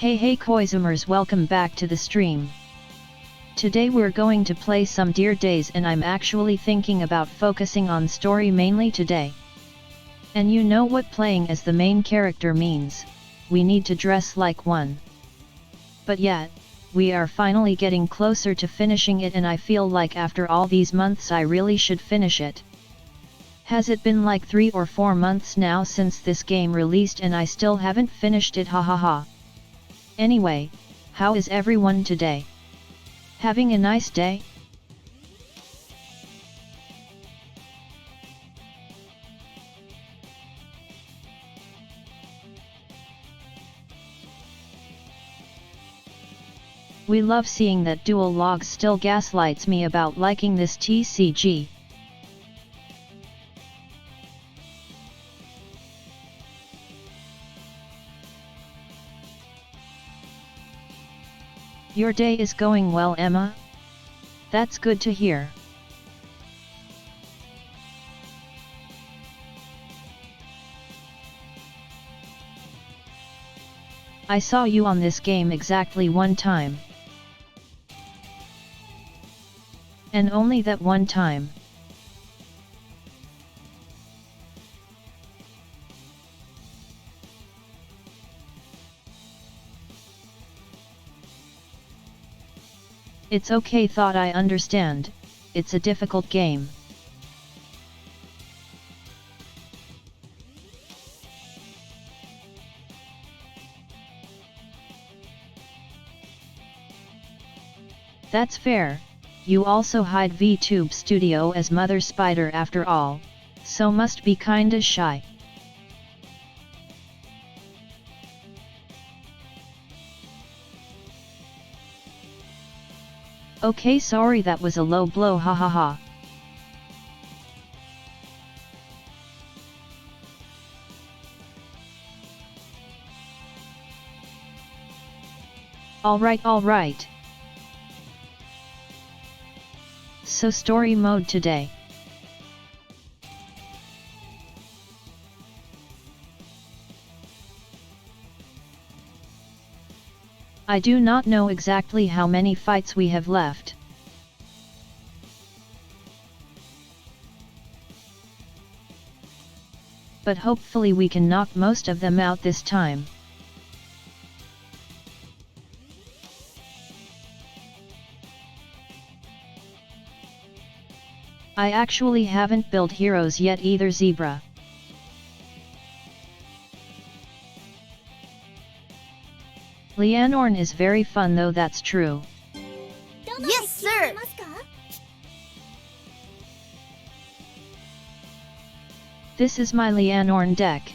Hey Koizumers, welcome back to the stream. Today we're going to play some Dear Days and I'm actually thinking about focusing on story mainly today. And you know what playing as the main character means, we need to dress like one. But yet, we are finally getting closer to finishing it and I feel like after all these months I really should finish it. Has it been like 3 or 4 months now since this game released and I still haven't finished it, hahaha. Anyway, how is everyone today? Having a nice day? We love seeing that Dual Logs still gaslights me about liking this TCG. Your day is going well, Emma? That's good to hear. I saw you on this game exactly one time. And only that one time. It's okay, thought I understand, it's a difficult game. That's fair, you also hide VTube Studio as Mother Spider after all, so must be kinda shy. Okay, sorry, that was a low blow, hahaha. Alright. So story mode today. I do not know exactly how many fights we have left. But hopefully we can knock most of them out this time. I actually haven't built heroes yet either, Zebra. Leanorn is very fun though, that's true. Yes, sir! This is my Leanorn deck.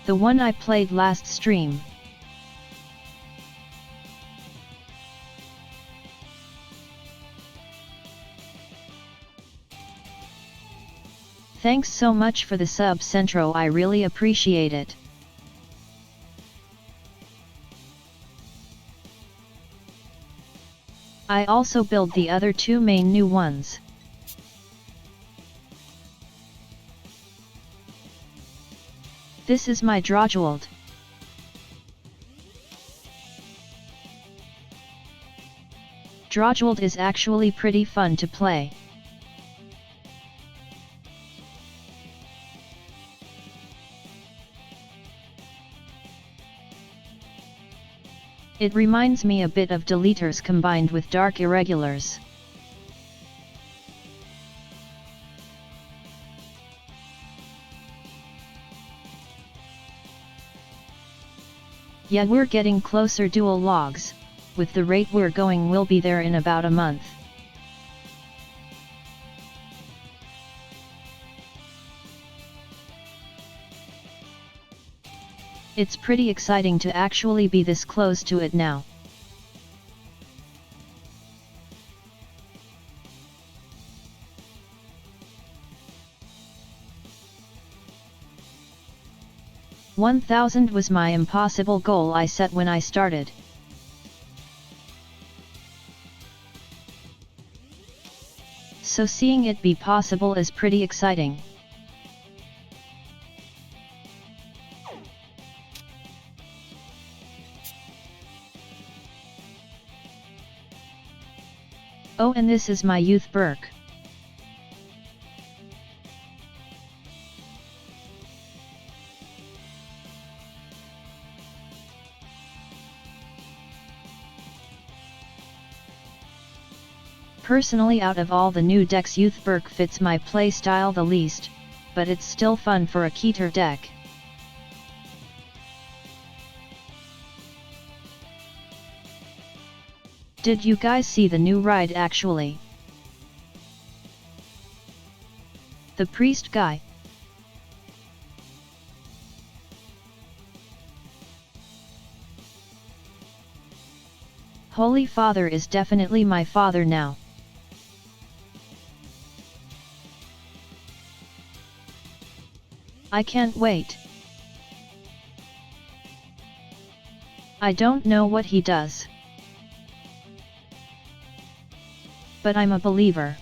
The one I played last stream. Thanks so much for the sub, Centro, I really appreciate it. I also build the other 2 main new ones. This is my Drawjeweled. Drawjeweled is actually pretty fun to play. It reminds me a bit of Deleters combined with Dark Irregulars. Yeah, we're getting closer, Dual Logs. With the rate we're going, we'll be there in about a month. It's pretty exciting to actually be this close to it now. $1,000 was my impossible goal I set when I started. so seeing it be possible is pretty exciting. Oh, and this is my youth Burke. Personally, out of all the new decks, Youth Burke fits my playstyle the least, but it's still fun for a Keter deck. Did you guys see the new ride actually? The priest guy. Holy Father is definitely my father now. I can't wait. I don't know what he does, but I'm a believer.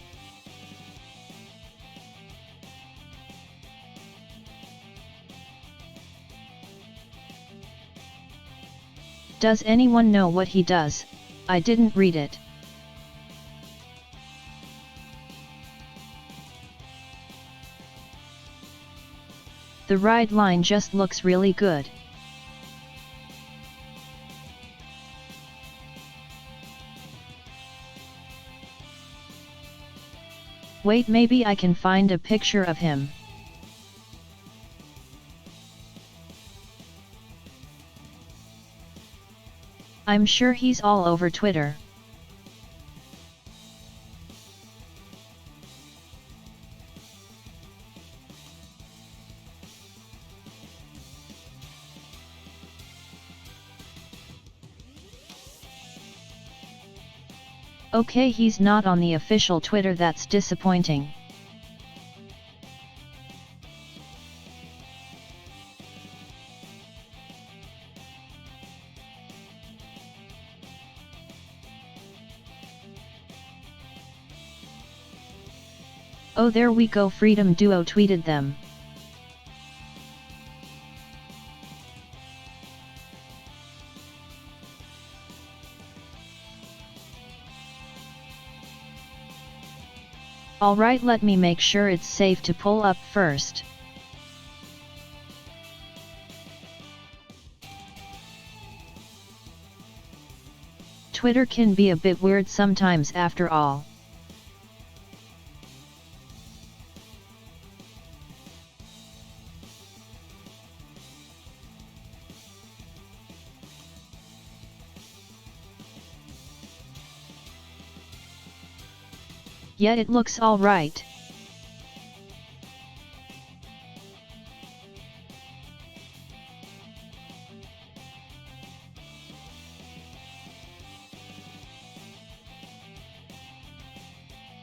Does anyone know what he does? I didn't read it. The ride line just looks really good. Wait, maybe I can find a picture of him. I'm sure he's all over Twitter. Okay, he's not on the official Twitter, that's disappointing. Oh, there we go, Freedom Duo tweeted them. Alright, let me make sure it's safe to pull up first. Twitter can be a bit weird sometimes after all. Yet it looks all right.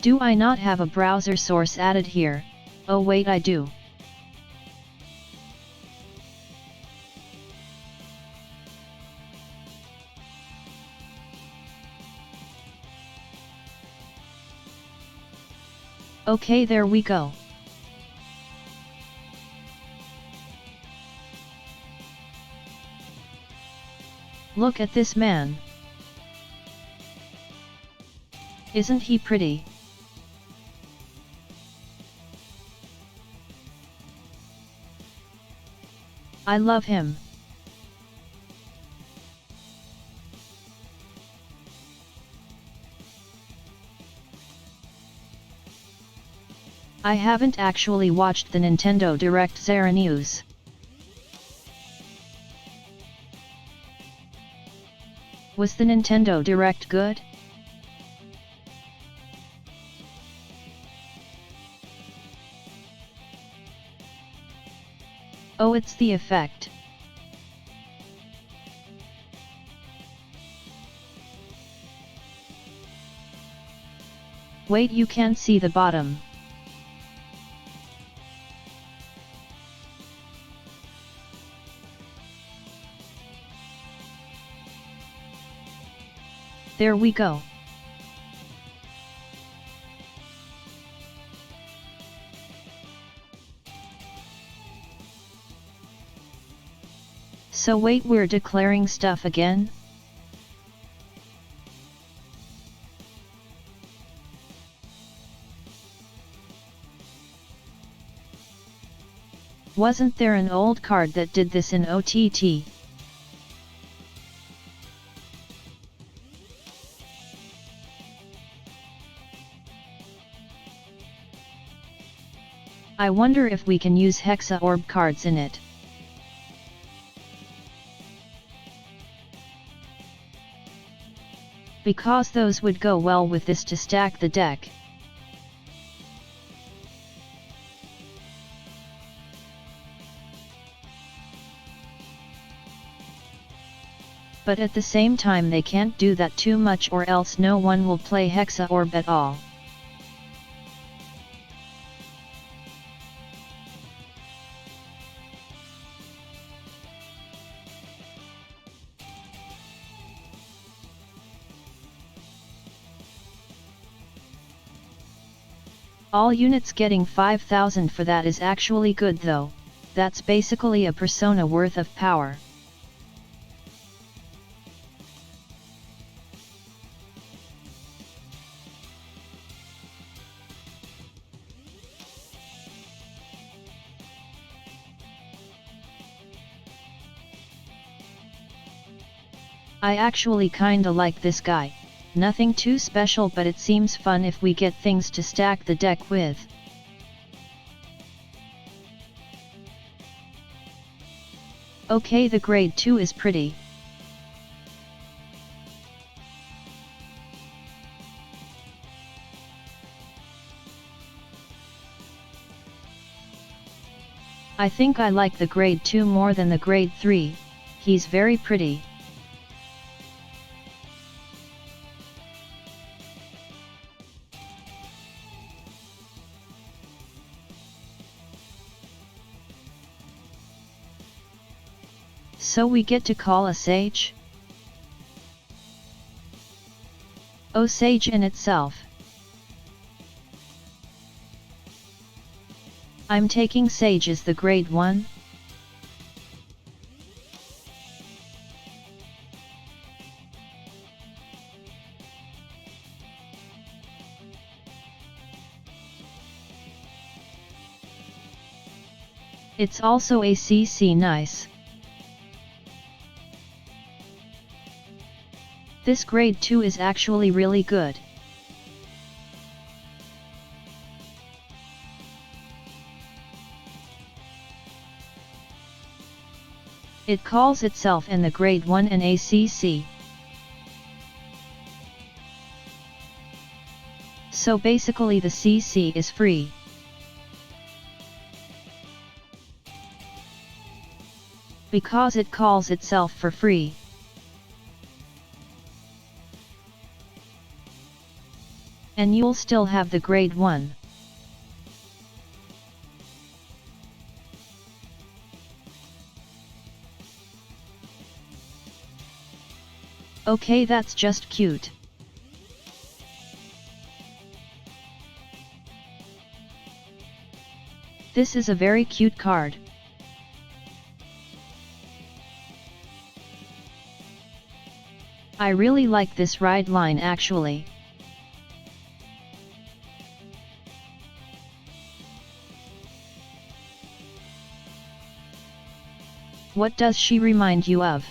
Do I not have a browser source added here? Oh wait, I do. Okay, there we go. Look at this man. Isn't he pretty? I love him. I haven't actually watched the Nintendo Direct Zara news. Was the Nintendo Direct good? Oh, it's the effect. Wait, you can't see the bottom. There we go. So wait, we're declaring stuff again? Wasn't there an old card that did this in OTT? I wonder if we can use Hexa Orb cards in it. Because those would go well with this to stack the deck. But at the same time they can't do that too much, or else no one will play Hexa Orb at all. All units getting 5,000 for that is actually good though. That's basically a persona worth of power. I actually kinda like this guy. Nothing too special, but it seems fun if we get things to stack the deck with. Okay, the grade 2 is pretty. I think I like the grade 2 more than the grade 3, he's very pretty. So we get to call a sage? Oh, sage in itself. I'm taking sage as the grade 1. It's also a CC nice. This grade 2 is actually really good. It calls itself in the grade 1 and ACC. So basically the CC is free. Because it calls itself for free. And you'll still have the grade 1. Okay, that's just cute. This is a very cute card. I really like this ride line actually. What does she remind you of?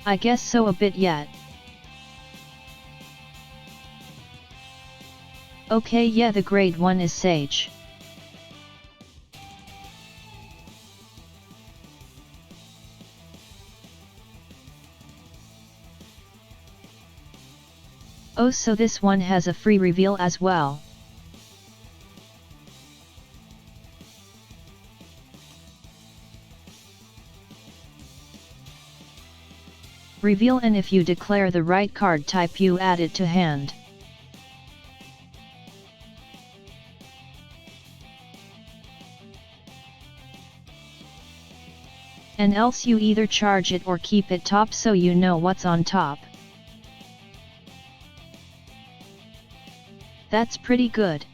I guess so, a bit yet. Okay, yeah, the grade 1 is sage. Oh, so this one has a free reveal as well. Reveal, and if you declare the right card type you add it to hand. And else you either charge it or keep it top so you know what's on top. That's pretty good.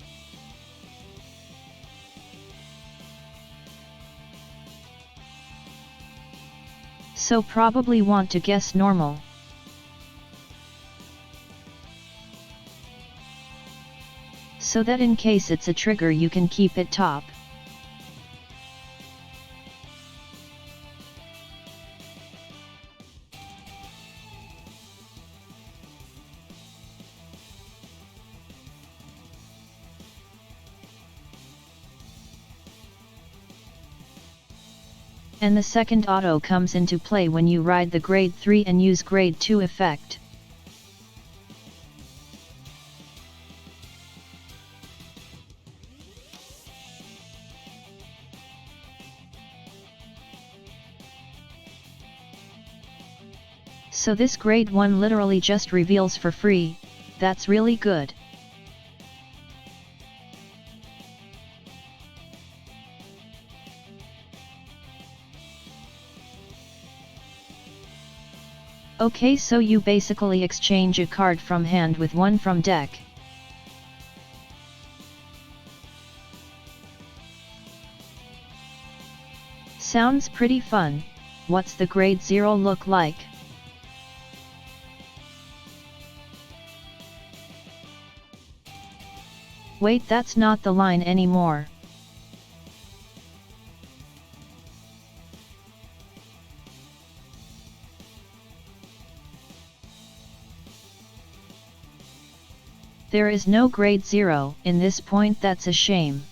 So probably want to guess normal. So that in case it's a trigger you can keep it top. And the second auto comes into play when you ride the grade 3 and use grade 2 effect. So this grade 1 literally just reveals for free, that's really good. Okay, so you basically exchange a card from hand with one from deck. Sounds pretty fun. What's the grade 0 look like? Wait, that's not the line anymore. There is no grade 0 in this point, that's a shame.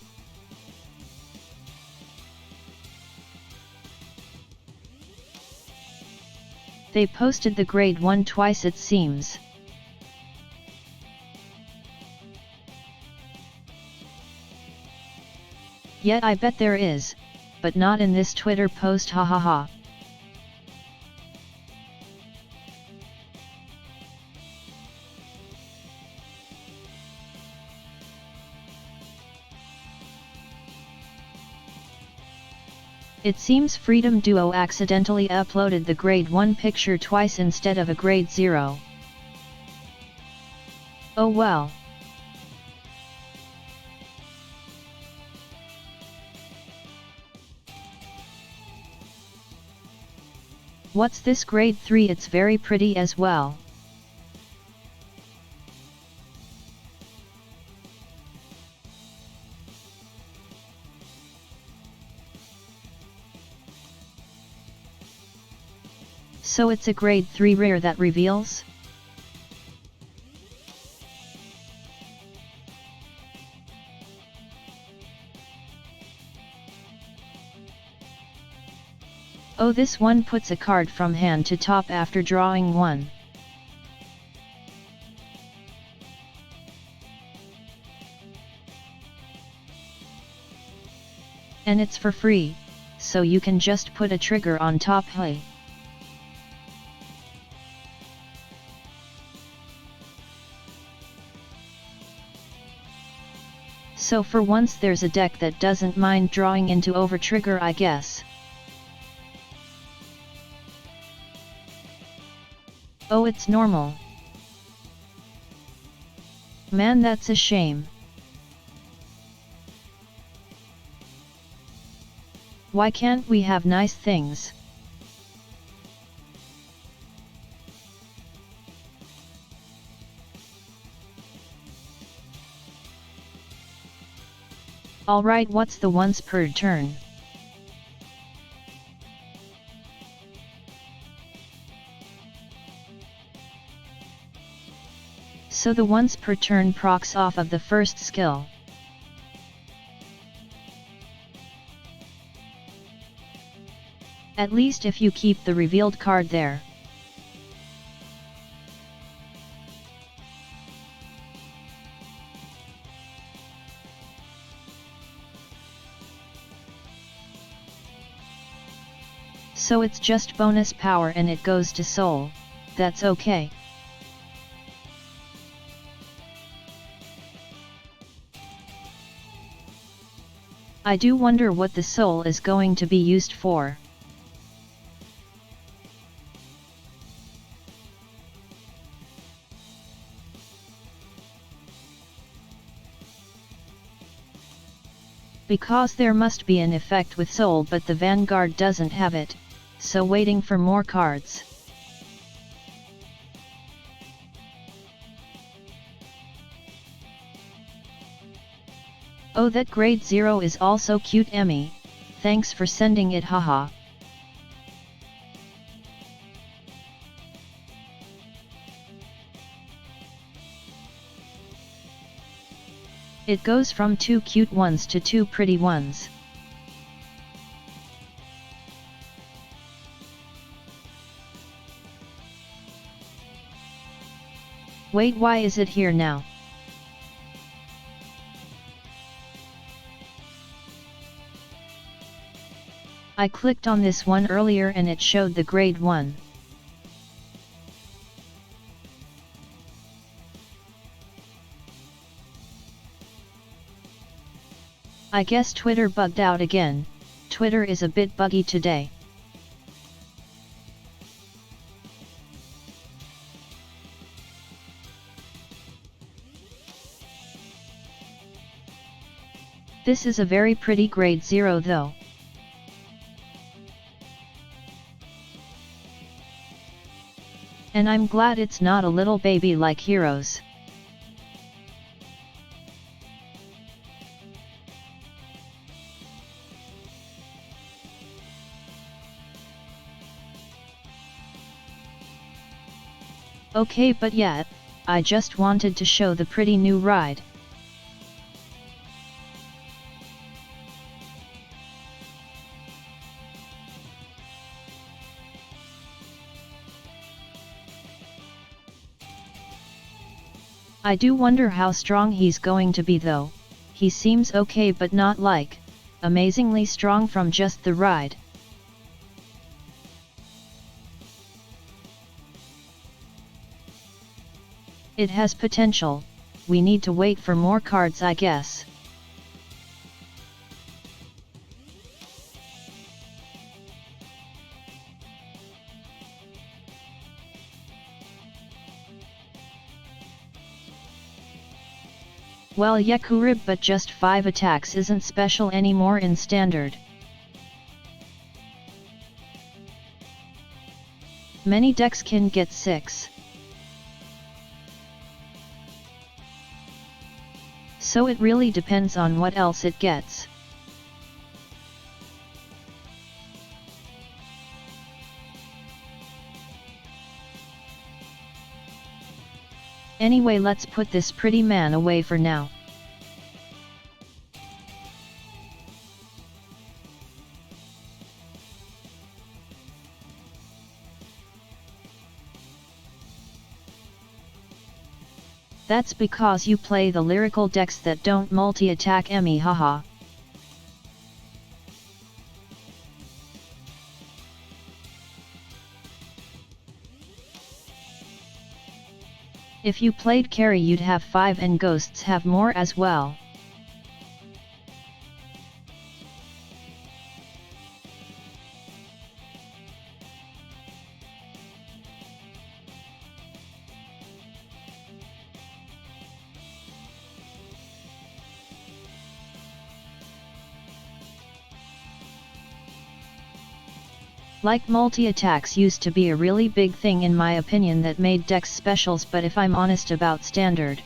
They posted the grade 1 twice it seems. Yet I bet there is, but not in this Twitter post, hahaha. It seems Freedom Duo accidentally uploaded the grade 1 picture twice instead of a grade 0. Oh well. What's this grade 3? It's very pretty as well. So it's a grade 3 rare that reveals? Oh, this one puts a card from hand to top after drawing one. And it's for free, so you can just put a trigger on top. Hey. So for once there's a deck that doesn't mind drawing into overtrigger, I guess. Oh, it's normal. Man, that's a shame. Why can't we have nice things? Alright, what's the once per turn? So the once per turn procs off of the first skill. At least if you keep the revealed card there. So it's just bonus power and it goes to soul, that's okay. I do wonder what the soul is going to be used for. Because there must be an effect with soul, but the Vanguard doesn't have it, so waiting for more cards. Oh, that grade 0 is also cute, Emmy. Thanks for sending it, haha. It goes from 2 cute ones to 2 pretty ones. Wait, why is it here now? I clicked on this one earlier and it showed the grade 1. I guess Twitter bugged out again. Twitter is a bit buggy today. This is a very pretty grade 0 though. And I'm glad it's not a little baby like Heroes. Okay, but yeah, I just wanted to show the pretty new ride. I do wonder how strong he's going to be though. He seems okay but not like amazingly strong from just the ride. It has potential. We need to wait for more cards, I guess. Well, Yekurib, but just 5 attacks isn't special anymore in standard. Many decks can get 6. So it really depends on what else it gets. Anyway, let's put this pretty man away for now. That's because you play the lyrical decks that don't multi-attack, Emmy, haha. If you played carry you'd have 5 and ghosts have more as well. Like multi-attacks used to be a really big thing in my opinion that made decks specials, but if I'm honest about standard,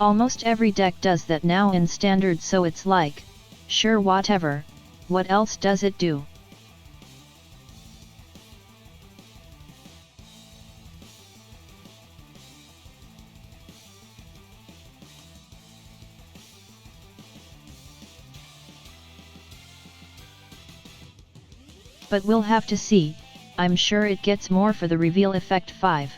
almost every deck does that now in standard, so it's like, sure, whatever, what else does it do? But we'll have to see. I'm sure it gets more for the reveal effect 5.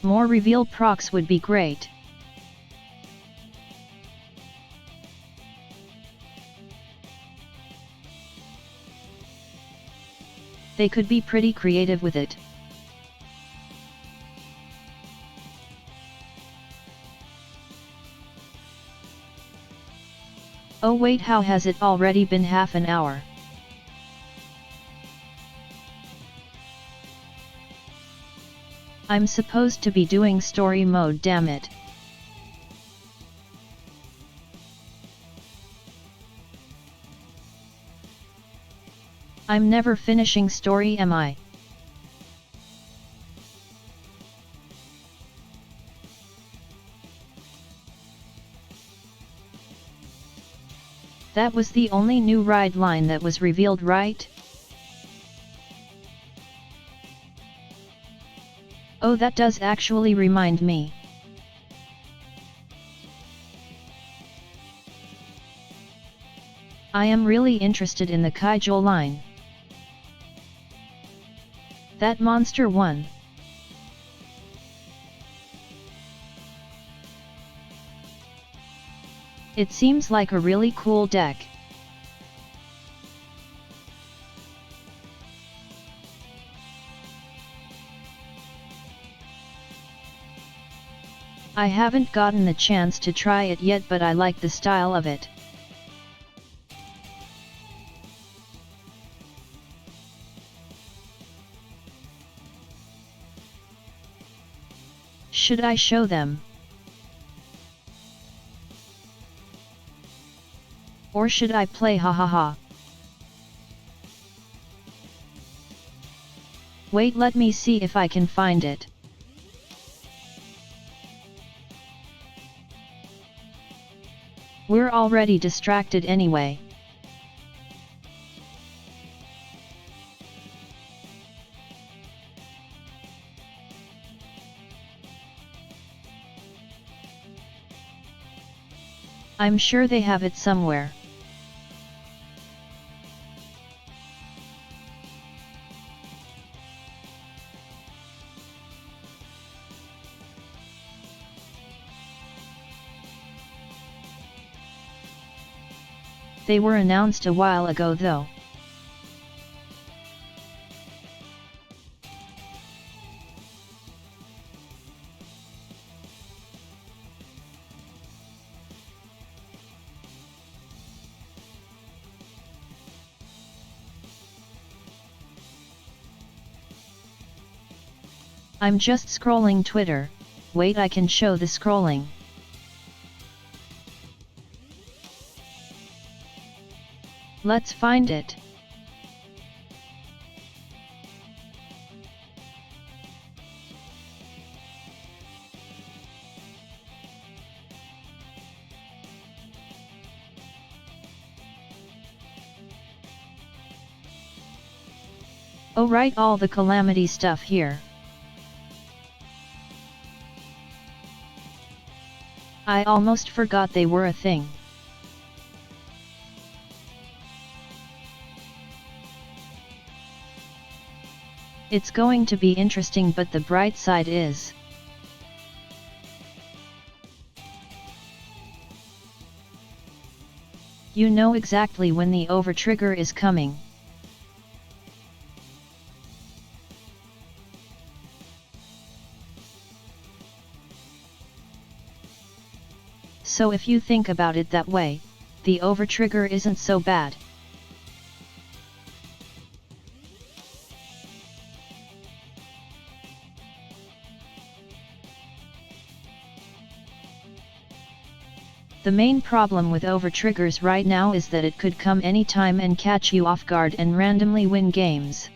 More reveal procs would be great. They could be pretty creative with it. Oh wait, how has it already been half an hour? I'm supposed to be doing story mode, damn it. I'm never finishing story, am I? That was the only new ride line that was revealed, right? Oh, that does actually remind me. I am really interested in the Kaijo line. That monster one. It seems like a really cool deck. I haven't gotten the chance to try it yet, but I like the style of it. Should I show them? Or should I play hahaha? Wait, let me see if I can find it. We're already distracted anyway. I'm sure they have it somewhere. They were announced a while ago though. I'm just scrolling Twitter. Wait, I can show the scrolling. Let's find it. Oh right, all the calamity stuff here. I almost forgot they were a thing. It's going to be interesting, but the bright side is you know exactly when the overtrigger is coming. So if you think about it that way, the overtrigger isn't so bad. The main problem with overtriggers right now is that it could come anytime and catch you off guard and randomly win games.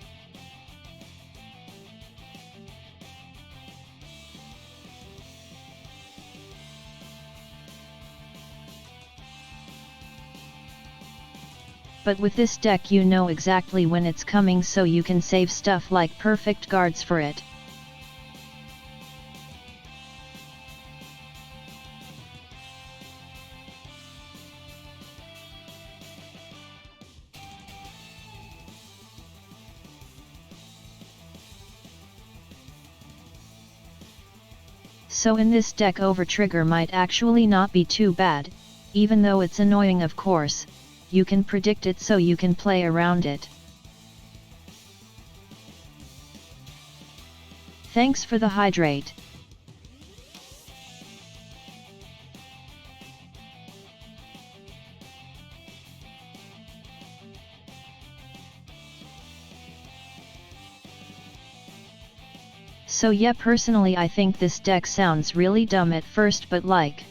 But with this deck you know exactly when it's coming, so you can save stuff like perfect guards for it. So in this deck overtrigger might actually not be too bad, even though it's annoying of course. You can predict it so you can play around it. Thanks for the hydrate. So yeah, personally I think this deck sounds really dumb at first, but like,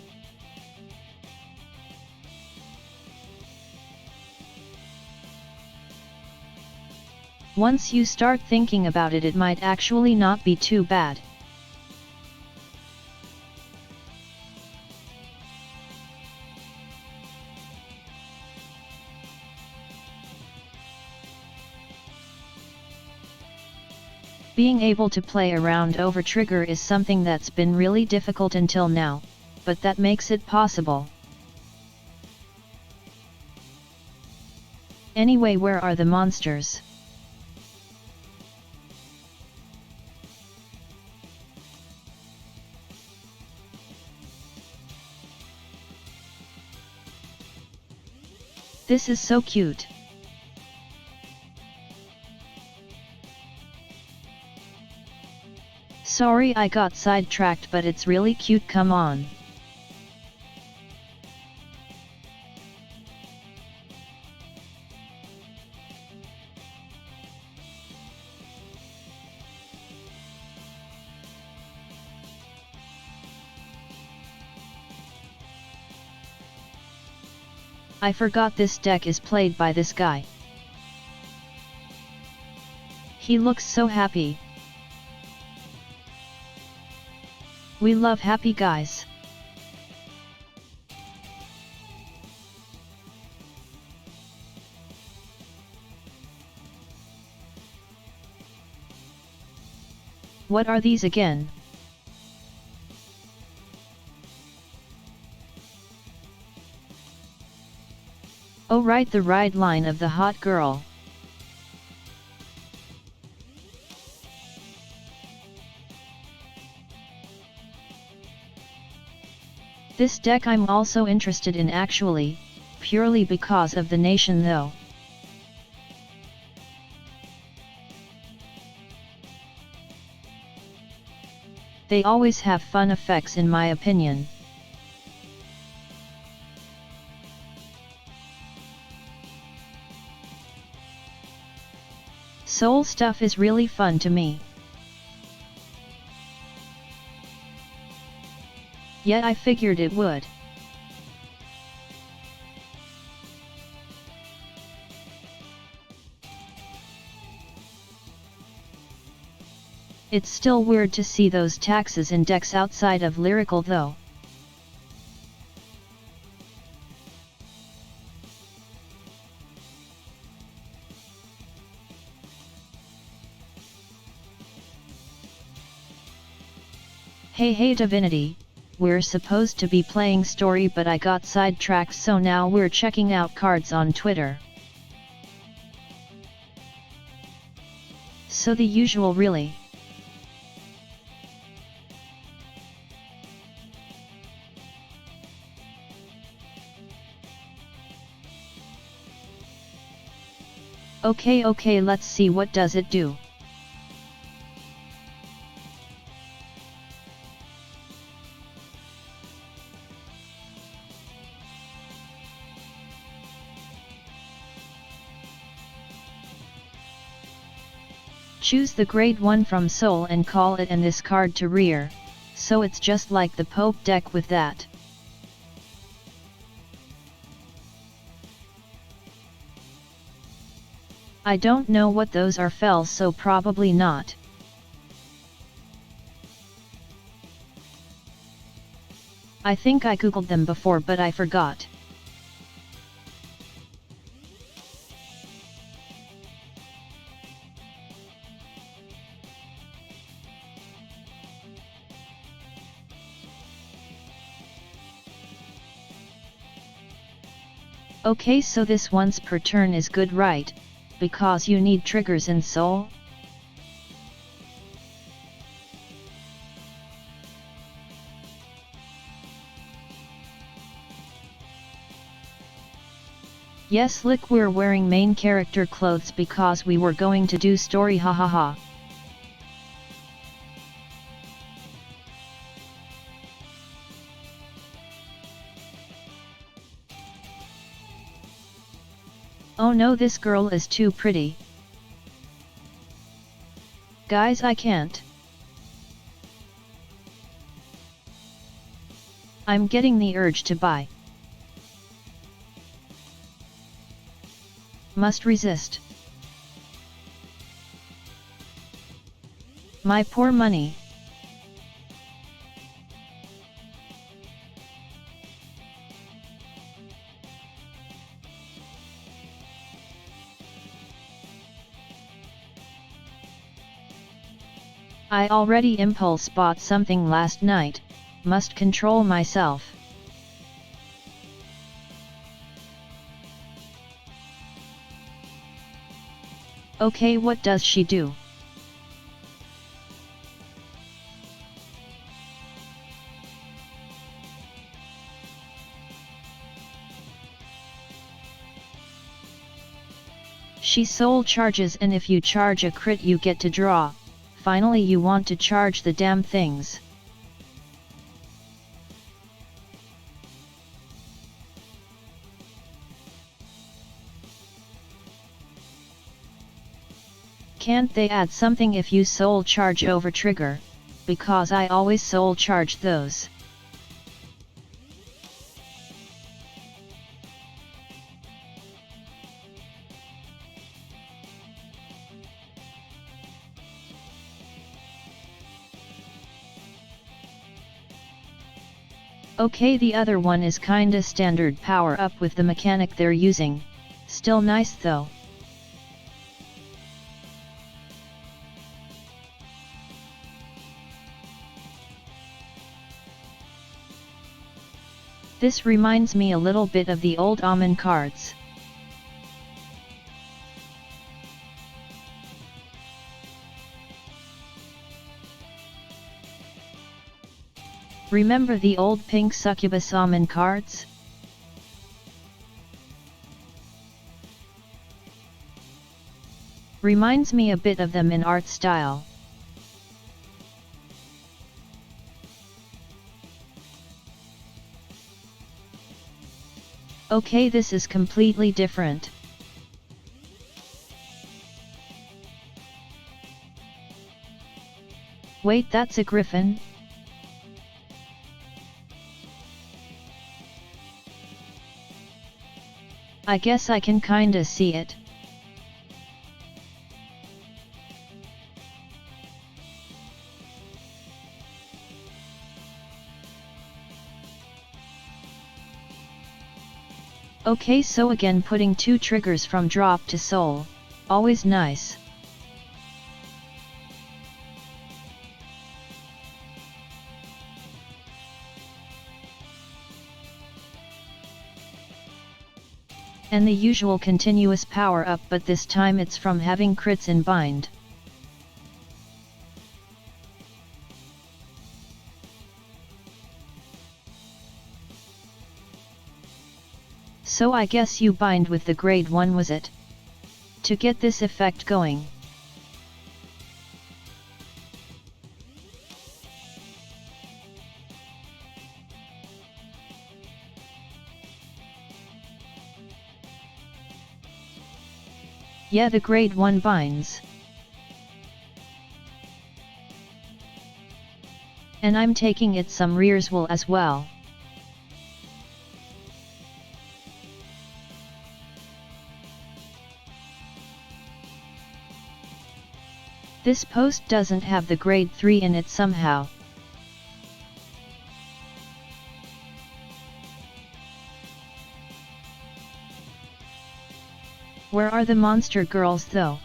once you start thinking about it, it might actually not be too bad. Being able to play around over trigger is something that's been really difficult until now, but that makes it possible. Anyway, where are the monsters? This is so cute. Sorry I got sidetracked, but it's really cute, come on. I forgot this deck is played by this guy. He looks so happy. We love happy guys. What are these again? Oh right, the ride line of the hot girl. This deck I'm also interested in actually, purely because of the nation though. They always have fun effects in my opinion. Soul stuff is really fun to me. Yeah, I figured it would. It's still weird to see those taxes in decks outside of lyrical though. Hey Divinity, we're supposed to be playing story but I got sidetracked, so now we're checking out cards on Twitter. So the usual really. Okay, let's see what does it do. Choose the grade 1 from Soul and call it and this card to rear, so it's just like the Pope deck with that. I don't know what those are, fell, so probably not. I think I googled them before but I forgot. Okay, so this once per turn is good, right? Because you need triggers in Soul? Yes, look, we're wearing main character clothes because we were going to do story, hahaha. Oh no, this girl is too pretty. Guys, I can't. I'm getting the urge to buy. Must resist. My poor money. I already impulse bought something last night, must control myself. Okay, what does she do? She soul charges, and if you charge a crit you get to draw. Finally you want to charge the damn things. Can't they add something if you soul charge over trigger? Because I always soul charge those. Okay, the other one is kinda standard power up with the mechanic they're using. Still nice though. This reminds me a little bit of the old Omon cards. Remember the old pink succubus Omon cards? Reminds me a bit of them in art style. Okay, this is completely different. Wait, that's a griffin? I guess I can kinda see it. Okay, so again putting 2 triggers from drop to soul, always nice. And the usual continuous power up, but this time it's from having crits in bind. So I guess you bind with the grade 1, was it? To get this effect going. Yeah, the grade 1 binds. And I'm taking it some rears wool as well. This post doesn't have the grade 3 in it somehow. Where are the monster girls though?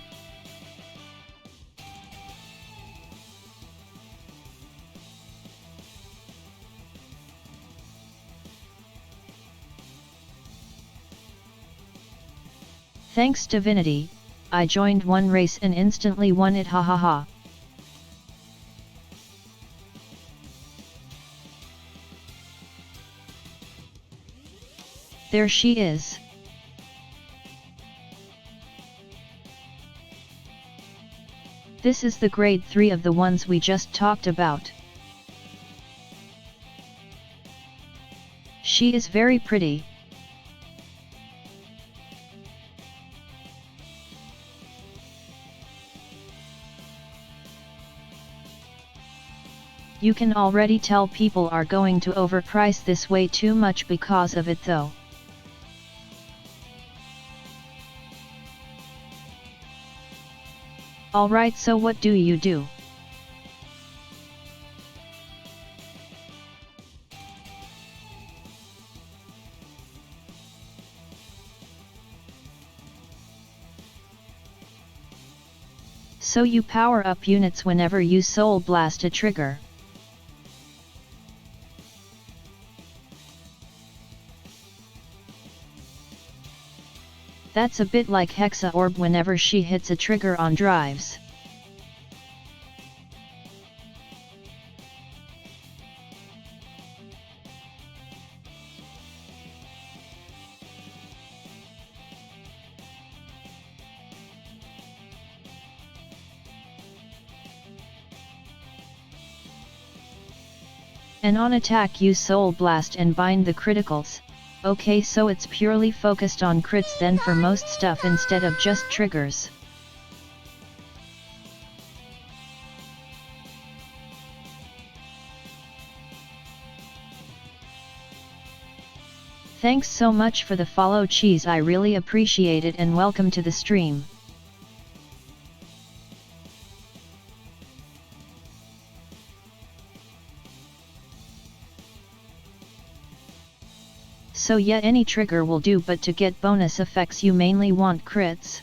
Thanks Divinity, I joined one race and instantly won it, hahaha. There she is. This is the grade 3 of the ones we just talked about. She is very pretty. You can already tell people are going to overprice this way too much because of it though. Alright, so what do you do? So you power up units whenever you Soul Blast a trigger. That's a bit like Hexa Orb whenever she hits a trigger on drives. And on attack use Soul Blast and bind the criticals. Okay, so it's purely focused on crits then for most stuff instead of just triggers. Thanks so much for the follow, Cheese, I really appreciate it, and welcome to the stream. So yeah, any trigger will do, but to get bonus effects you mainly want crits.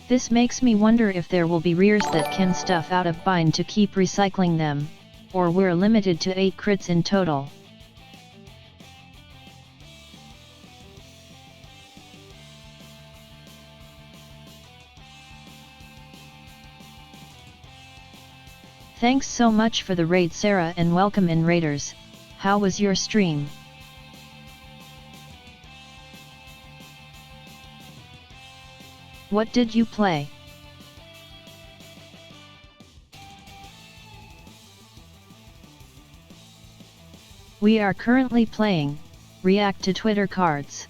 This makes me wonder if there will be rears that can stuff out of bind to keep recycling them, or we're limited to 8 crits in total. Thanks so much for the raid, Sarah, and welcome in, raiders. How was your stream? What did you play? We are currently playing React to Twitter cards.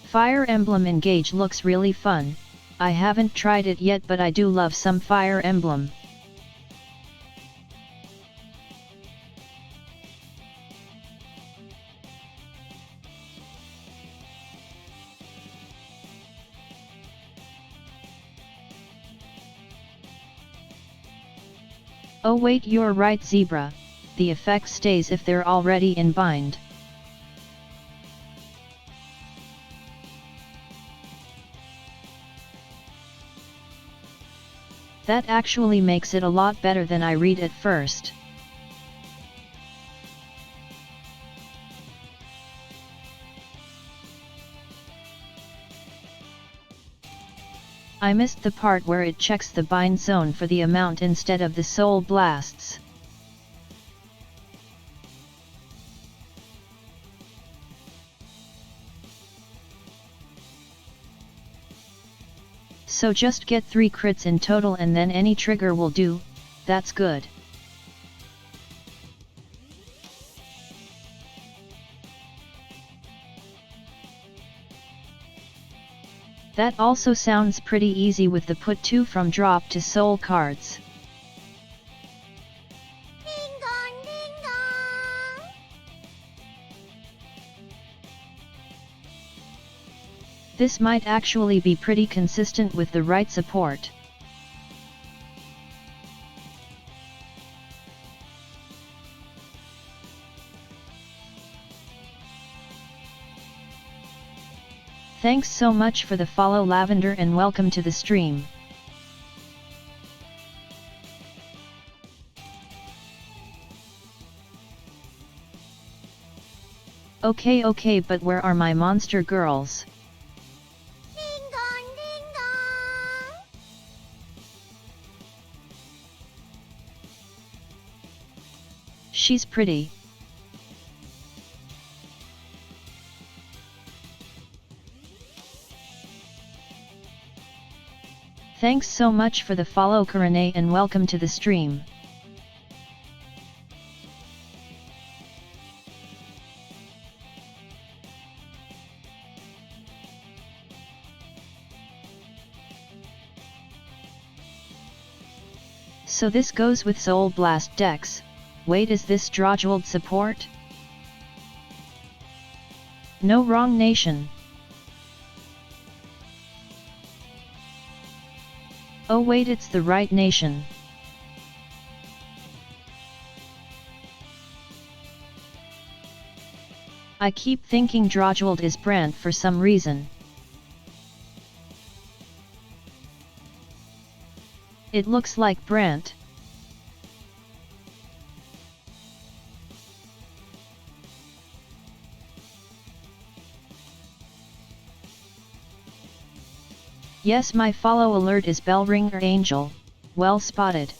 Fire Emblem Engage looks really fun. I haven't tried it yet, but I do love some Fire Emblem. Oh wait, you're right, Zebra. The effect stays if they're already in bind. That actually makes it a lot better than I read at first. I missed the part where it checks the bind zone for the amount instead of the soul blasts. So just get 3 crits in total and then any trigger will do. That's good. That also sounds pretty easy with the put 2 from drop to soul cards. Ding dong, ding dong. This might actually be pretty consistent with the right support. Thanks so much for the follow, Lavender, and welcome to the stream. Okay, but where are my monster girls? Ding dong, ding dong. She's pretty. Thanks so much for the follow Karane and welcome to the stream. So this goes with Soul Blast decks. Wait, is this Drawjeweled support? No, wrong nation. Oh wait, it's the right nation. I keep thinking Drawjeweled is Brant for some reason. It looks like Brant. Yes, my follow alert is Bellringer Angel. Well spotted.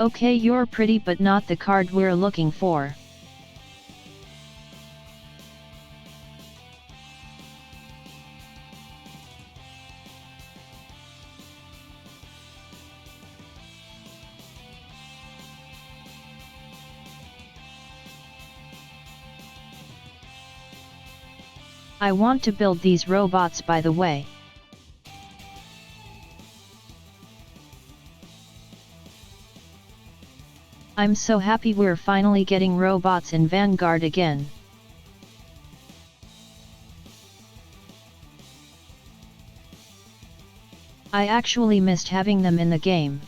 Okay, you're pretty but not the card we're looking for. I want to build these robots, by the way. I'm so happy we're finally getting robots in Vanguard again. I actually missed having them in the game.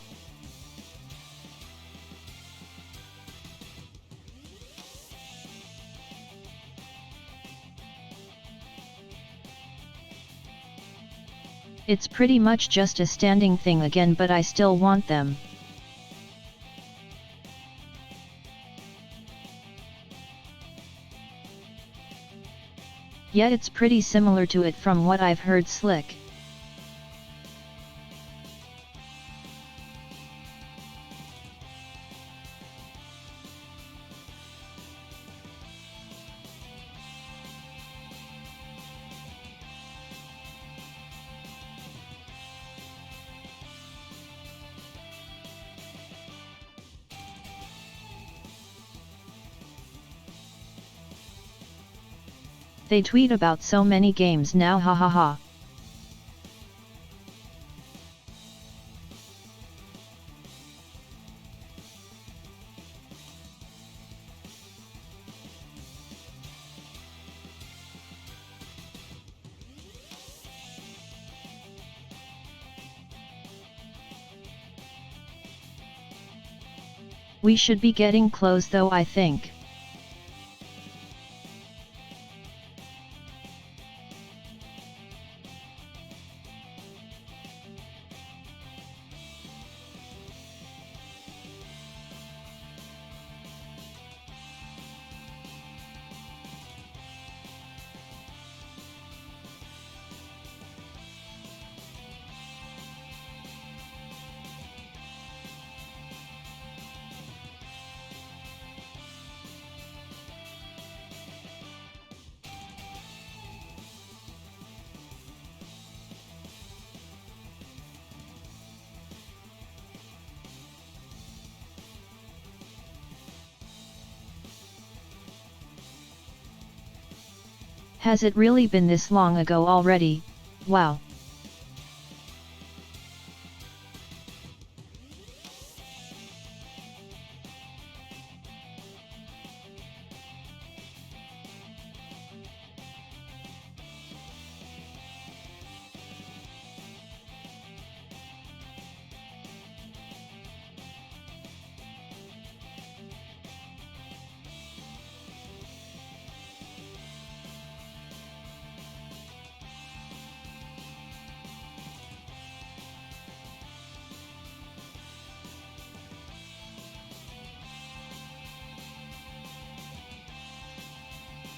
It's pretty much just a standing thing again, but I still want them. Yeah, it's pretty similar to it from what I've heard, Slick. They tweet about so many games now, ha ha ha. We should be getting close though, I think. Has it really been this long ago already? Wow.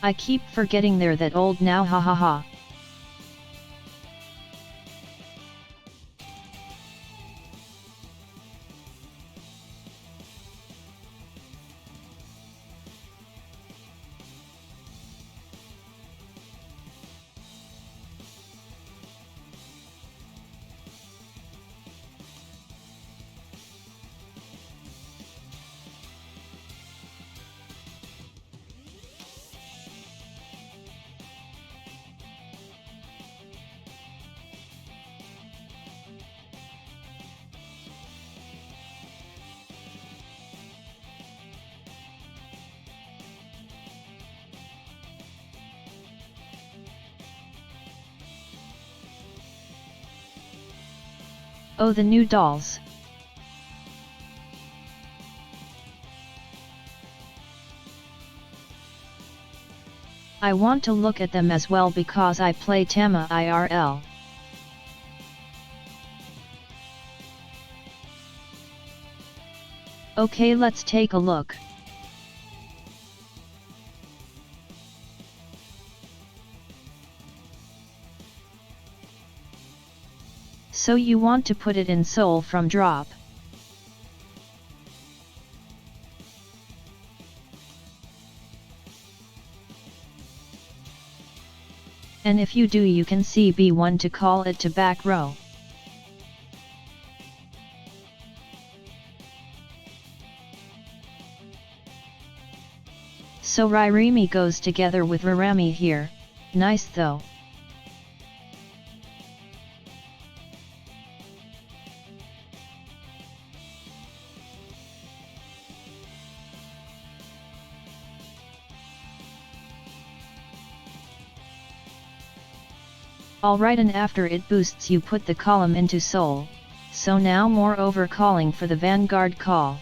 I keep forgetting they're that old now, ha ha ha. Oh, the new dolls. I want to look at them as well because I play Tama IRL. Okay, let's take a look. So you want to put it in Seoul from drop. And if you do, you can see B1 to call it to back row. So Ririmi goes together with Rarami here, nice though. Alright, and after it boosts you put the column into Seoul, so now moreover calling for the vanguard call.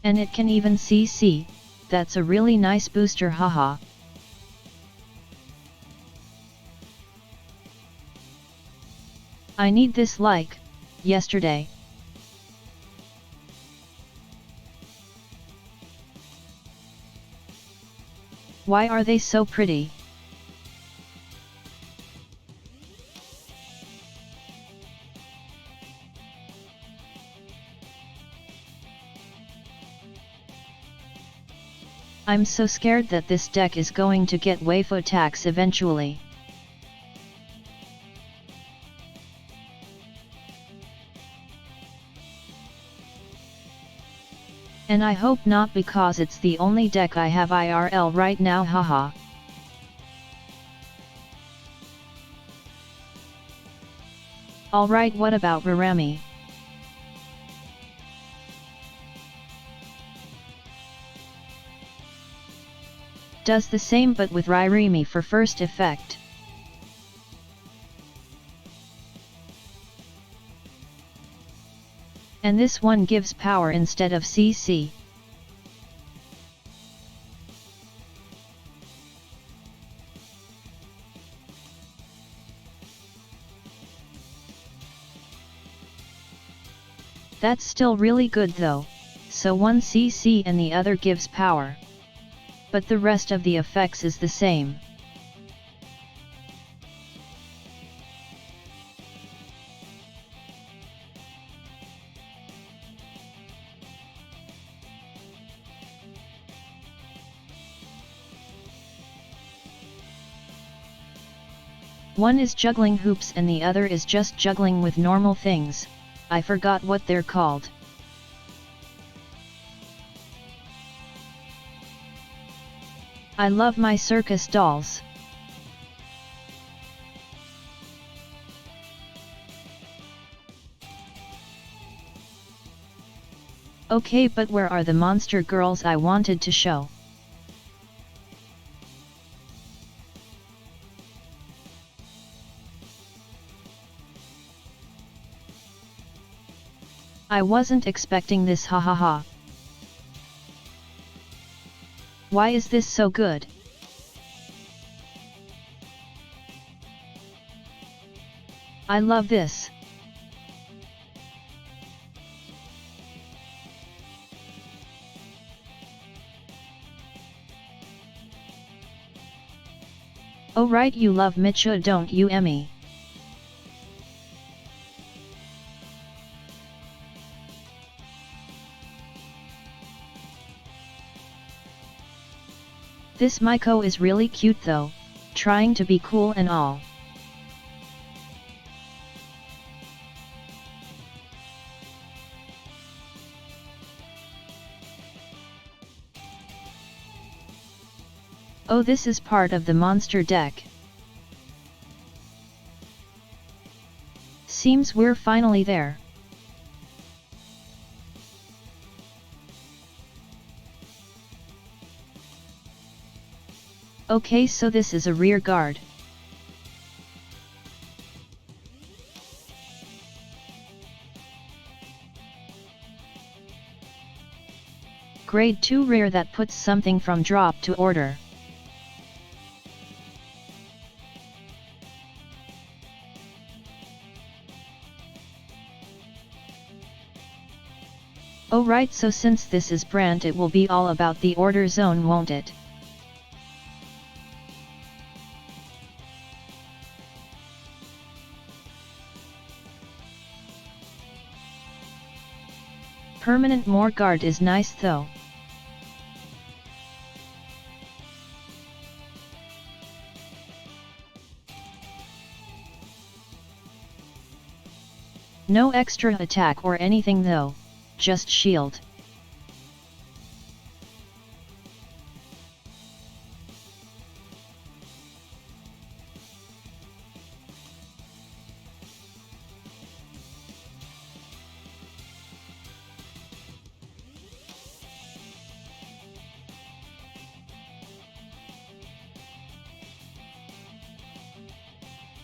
And it can even CC, that's a really nice booster, haha. I need this like yesterday. Why are they so pretty? I'm so scared that this deck is going to get waifu attacks eventually. And I hope not, because it's the only deck I have IRL right now, haha. Alright, what about Rarami? Does the same but with Ririmi for first effect. And this one gives power instead of CC. That's still really good though, so one CC and the other gives power. But the rest of the effects is the same. One is juggling hoops and the other is just juggling with normal things. I forgot what they're called. I love my circus dolls. Okay, but where are the monster girls I wanted to show? I wasn't expecting this, hahaha. Why is this so good? I love this. Oh right, you love Micha, don't you, Emmy? This Maiko is really cute though, trying to be cool and all. Oh, this is part of the monster deck. Seems we're finally there. Okay, so this is a rear guard. Grade 2 rear that puts something from drop to order. Oh right, so since this is brand it will be all about the order zone, won't it? Permanent more guard is nice though. No extra attack or anything though, just shield.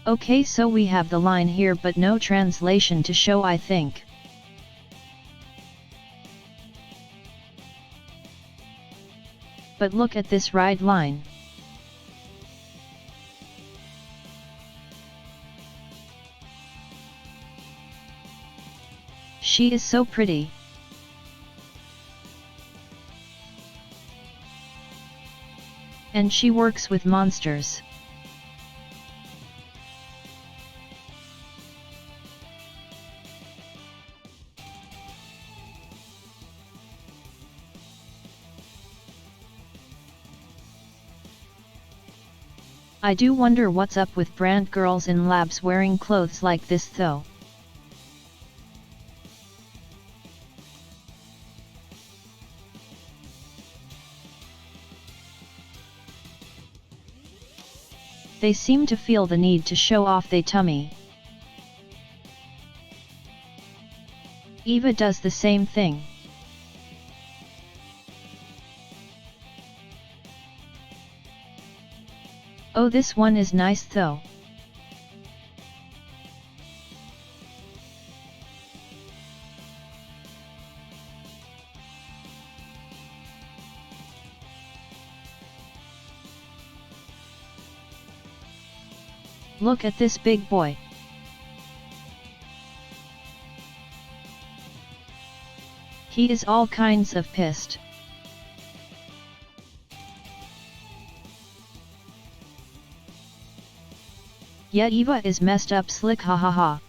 Okay, so we have the line here but no translation to show, I think. But look at this ride line. She is so pretty. And she works with monsters. I do wonder what's up with brand girls in labs wearing clothes like this though. They seem to feel the need to show off their tummy. Eva does the same thing. Oh, this one is nice though. Look at this big boy. He is all kinds of pissed. Yeah, Eva is messed up slick, ha ha ha.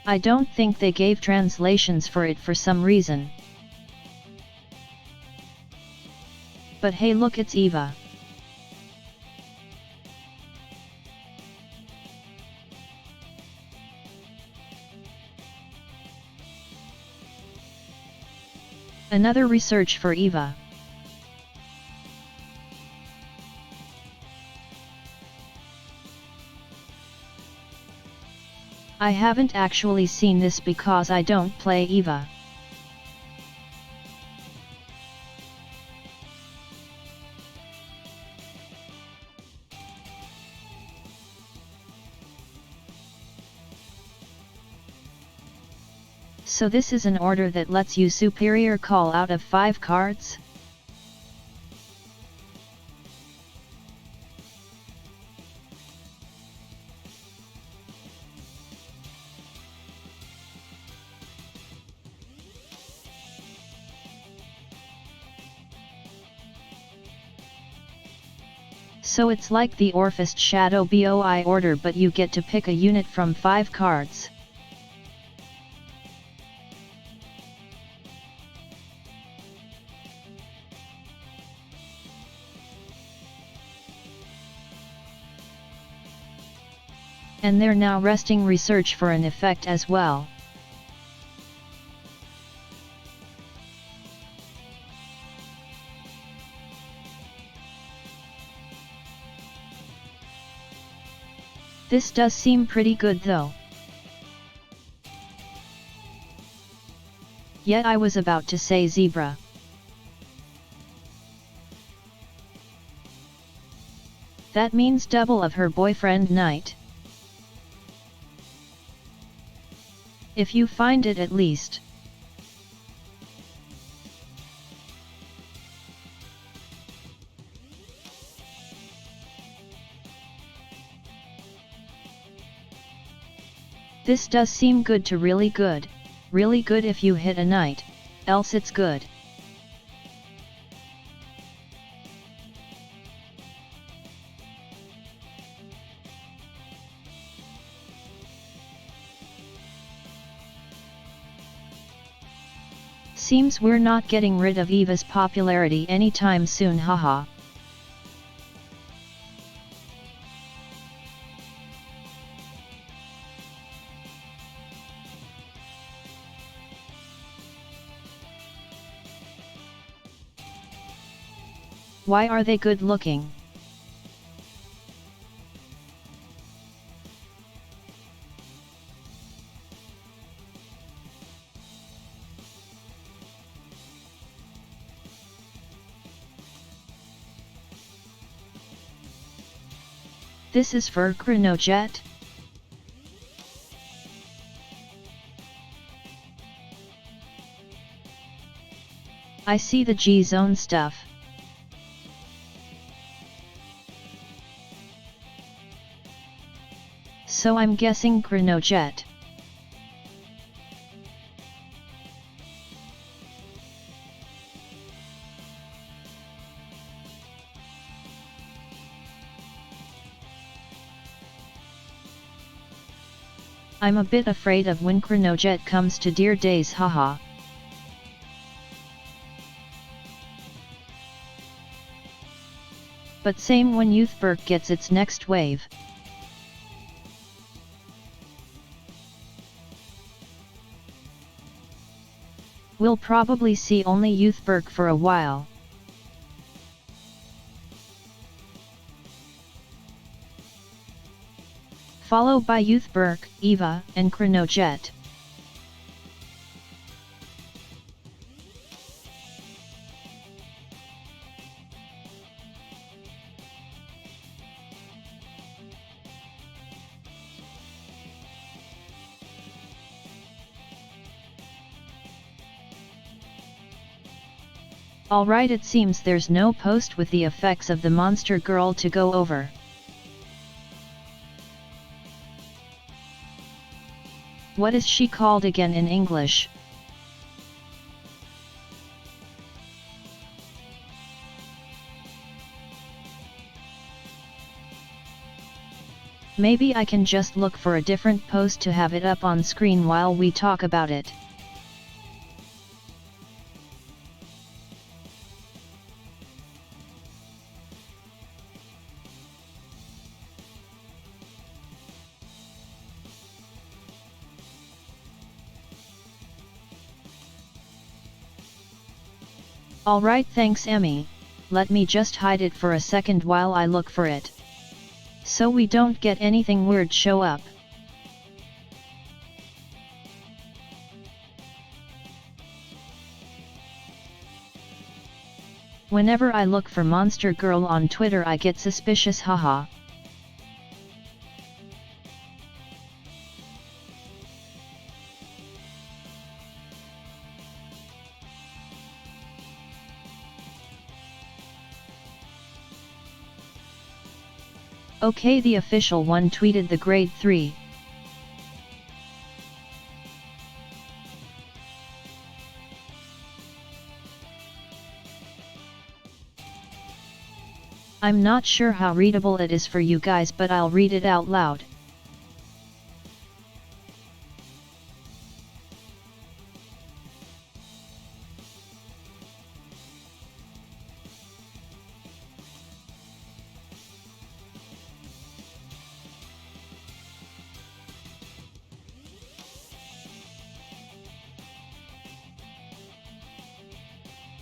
I don't think they gave translations for it for some reason. But hey, look, it's Eva. Another research for Eva. I haven't actually seen this because I don't play Eva. So this is an order that lets you superior call out of 5 cards? So it's like the Orphist Shadow BOI order, but you get to pick a unit from 5 cards. And they're now resting research for an effect as well. This does seem pretty good though. Yet I was about to say zebra. That means double of her boyfriend night. If you find it at least. This does seem good to really good if you hit a night, else it's good. Seems we're not getting rid of Eva's popularity anytime soon, haha. Why are they good looking? This is for Chronojet? I see the G-Zone stuff. So I'm guessing Chronojet. I'm a bit afraid of when Chronojet comes to Dear Days, haha. But same when Youthberg gets its next wave. We'll probably see only Youthberg for a while. Followed by Youthberg, Eva, and Chronojet. Alright, it seems there's no post with the effects of the monster girl to go over. What is she called again in English? Maybe I can just look for a different post to have it up on screen while we talk about it. Alright, thanks Emmy, let me just hide it for a second while I look for it. So we don't get anything weird show up. Whenever I look for Monster Girl on Twitter I get suspicious, haha. Okay, the official one tweeted the grade 3. I'm not sure how readable it is for you guys, but I'll read it out loud.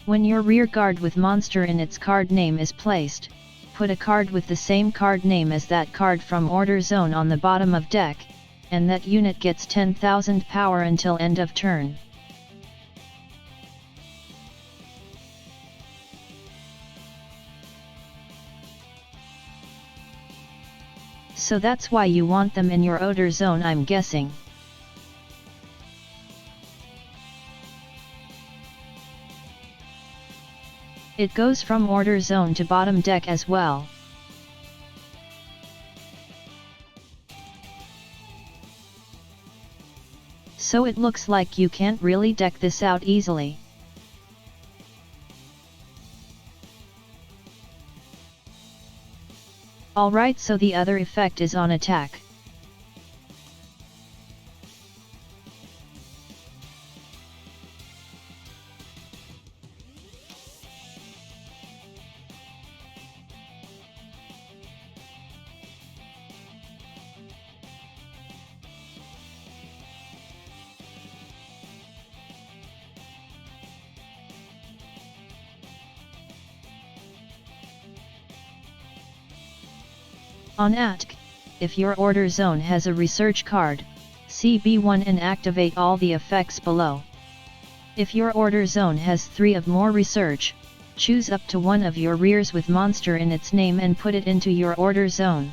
When your rearguard with monster in its card name is placed, put a card with the same card name as that card from order zone on the bottom of deck, and that unit gets 10,000 power until end of turn. So that's why you want them in your order zone, I'm guessing. It goes from order zone to bottom deck as well. So it looks like you can't really deck this out easily. Alright, so the other effect is on attack. On attack, if your order zone has a research card, see B1 and activate all the effects below. If your order zone has 3 or more research, choose up to one of your rears with monster in its name and put it into your order zone.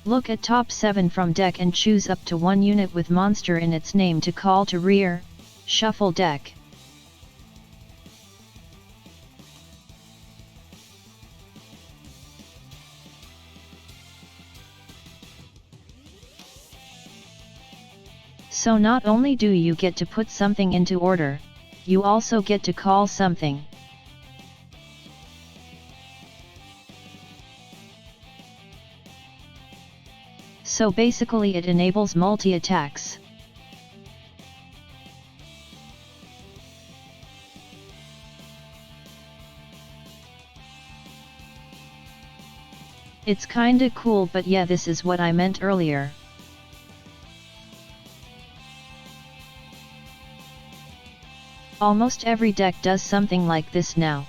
Look at top 7 from deck and choose up to one unit with monster in its name to call to rear, shuffle deck. So not only do you get to put something into order, you also get to call something. So basically it enables multi-attacks. It's kinda cool, but yeah, this is what I meant earlier. Almost every deck does something like this now.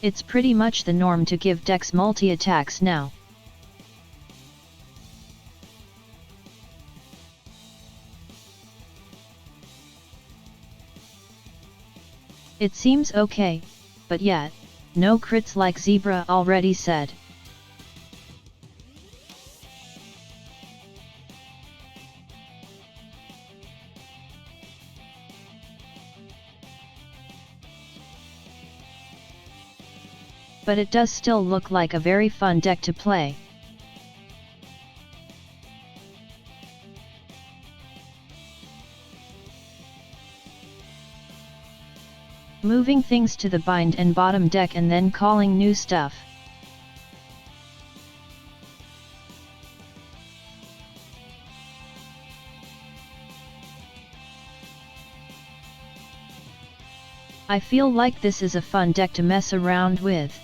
It's pretty much the norm to give decks multi-attacks now. It seems okay, but yet, no crits like Zebra already said. But it does still look like a very fun deck to play. Moving things to the bind and bottom deck and then calling new stuff. I feel like this is a fun deck to mess around with.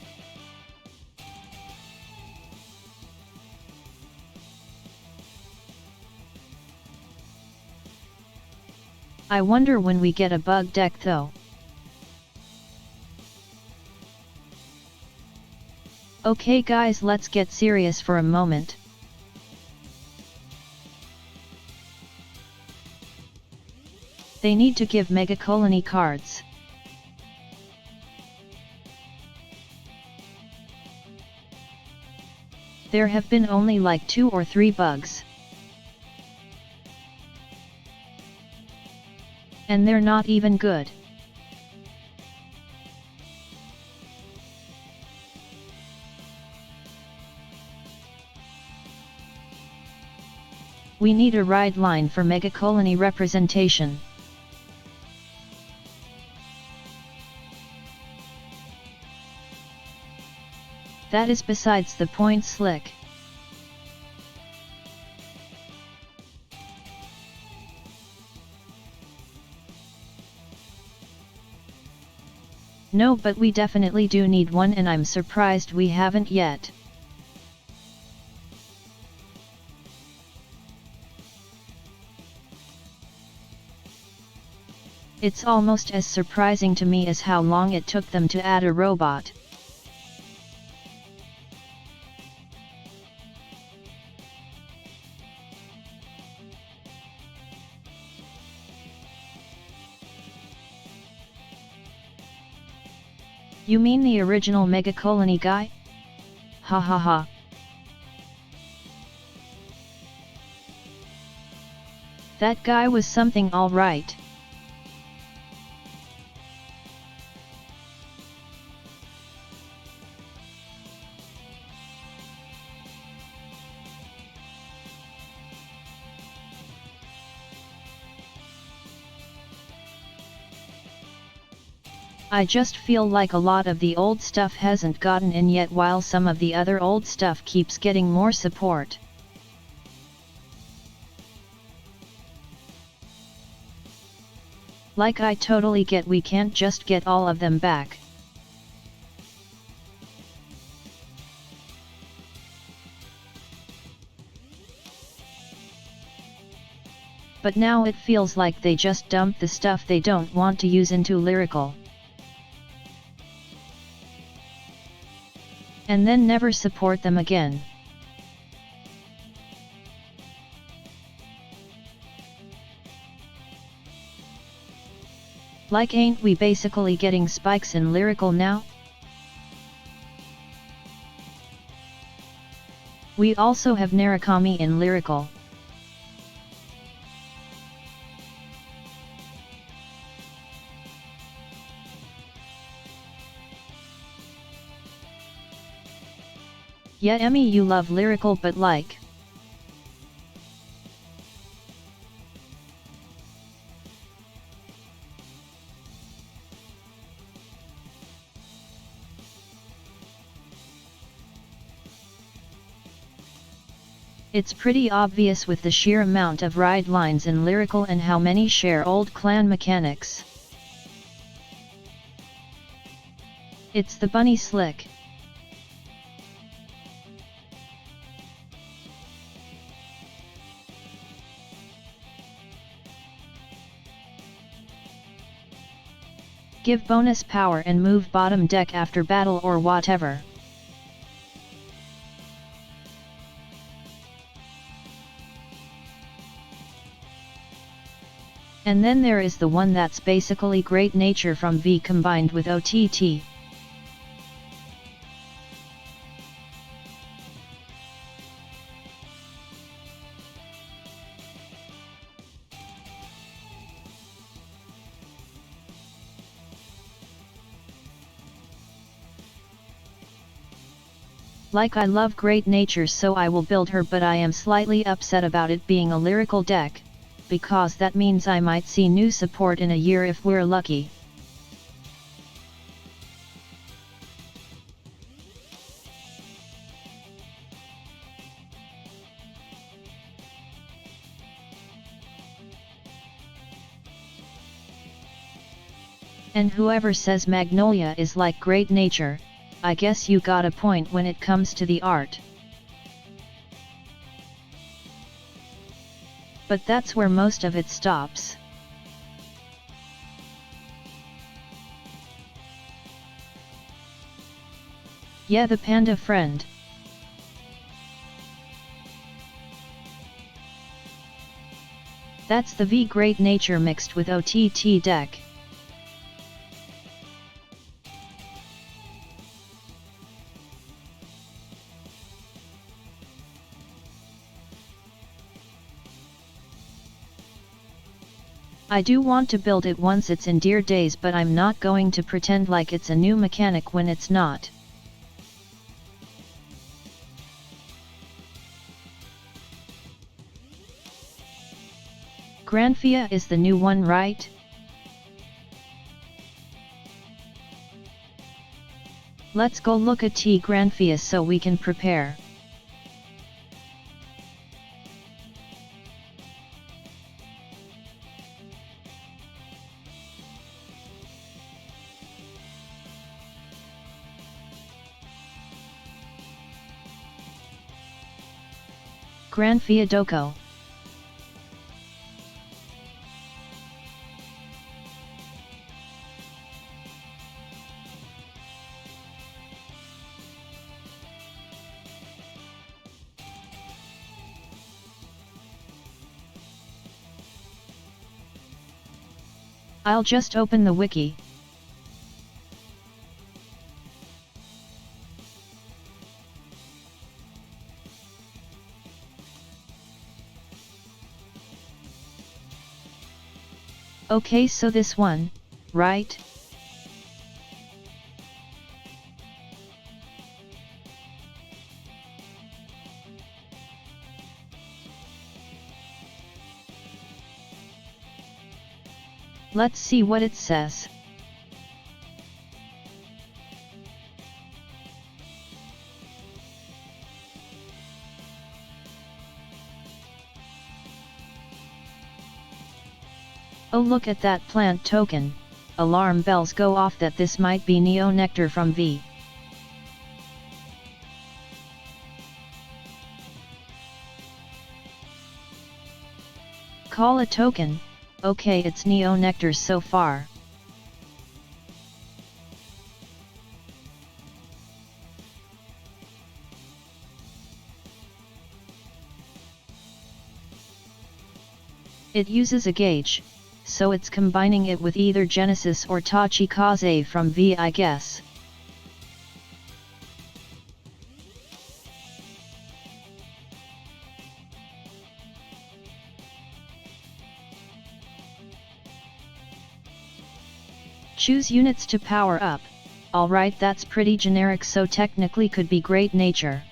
I wonder when we get a bug deck though. Okay guys, let's get serious for a moment. They need to give Mega Colony cards. There have been only like 2 or 3 bugs. And they're not even good. We need a ride line for Mega Colony representation. That is besides the point, Slick. No, but we definitely do need one, and I'm surprised we haven't yet. It's almost as surprising to me as how long it took them to add a robot. You mean the original Megacolony guy? Ha ha ha. That guy was something all right. I just feel like a lot of the old stuff hasn't gotten in yet, while some of the other old stuff keeps getting more support. Like, I totally get we can't just get all of them back. But now it feels like they just dump the stuff they don't want to use into lyrical. And then never support them again. Like, ain't we basically getting spikes in lyrical now? We also have Narukami in lyrical. Yeah, Emmy, you love lyrical, but like, it's pretty obvious with the sheer amount of ride lines in lyrical and how many share old clan mechanics. It's the bunny slick. Give bonus power and move bottom deck after battle or whatever. And then there is the one that's basically Great Nature from V combined with OTT. Like, I love Great Nature, so I will build her, but I am slightly upset about it being a lyrical deck, because that means I might see new support in a year if we're lucky. And whoever says Magnolia is like Great Nature, I guess you got a point when it comes to the art. But that's where most of it stops. Yeah, the panda friend. That's the V Great Nature mixed with OTT deck. I do want to build it once it's in Dear Days, but I'm not going to pretend like it's a new mechanic when it's not. Granfia is the new one, right? Let's go look at T Granfia so we can prepare. Gran Fiadoko. I'll just open the wiki. Okay, so this one, right? Let's see what it says. Oh, look at that plant token. Alarm bells go off that this might be neo-nectar from V. Call a token. Okay, it's neo-nectar so far. It uses a gauge, so it's combining it with either Genesis or Tachikaze from V, I guess. Choose units to power up. Alright, that's pretty generic, so technically could be great nature.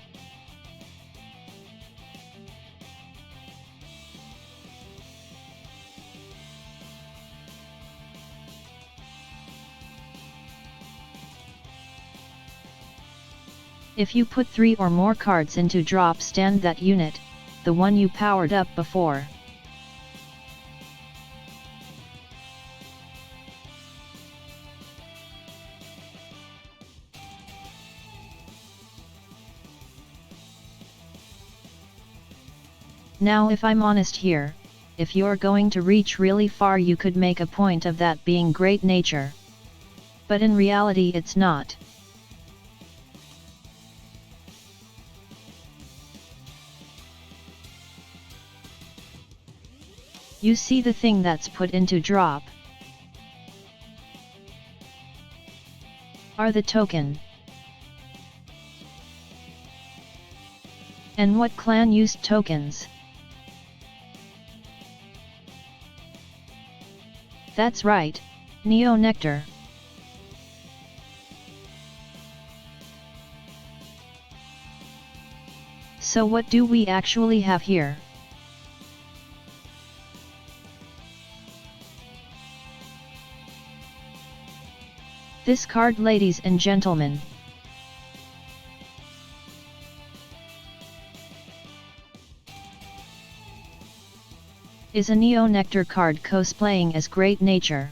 If you put 3 or more cards into drop, stand that unit, the one you powered up before. Now if I'm honest here, if you're going to reach really far you could make a point of that being great nature. But in reality it's not. You see the thing that's put into drop are the token. And what clan used tokens? That's right, neo-nectar. So what do we actually have here? This card, ladies and gentlemen, is a neo-nectar card cosplaying as great nature.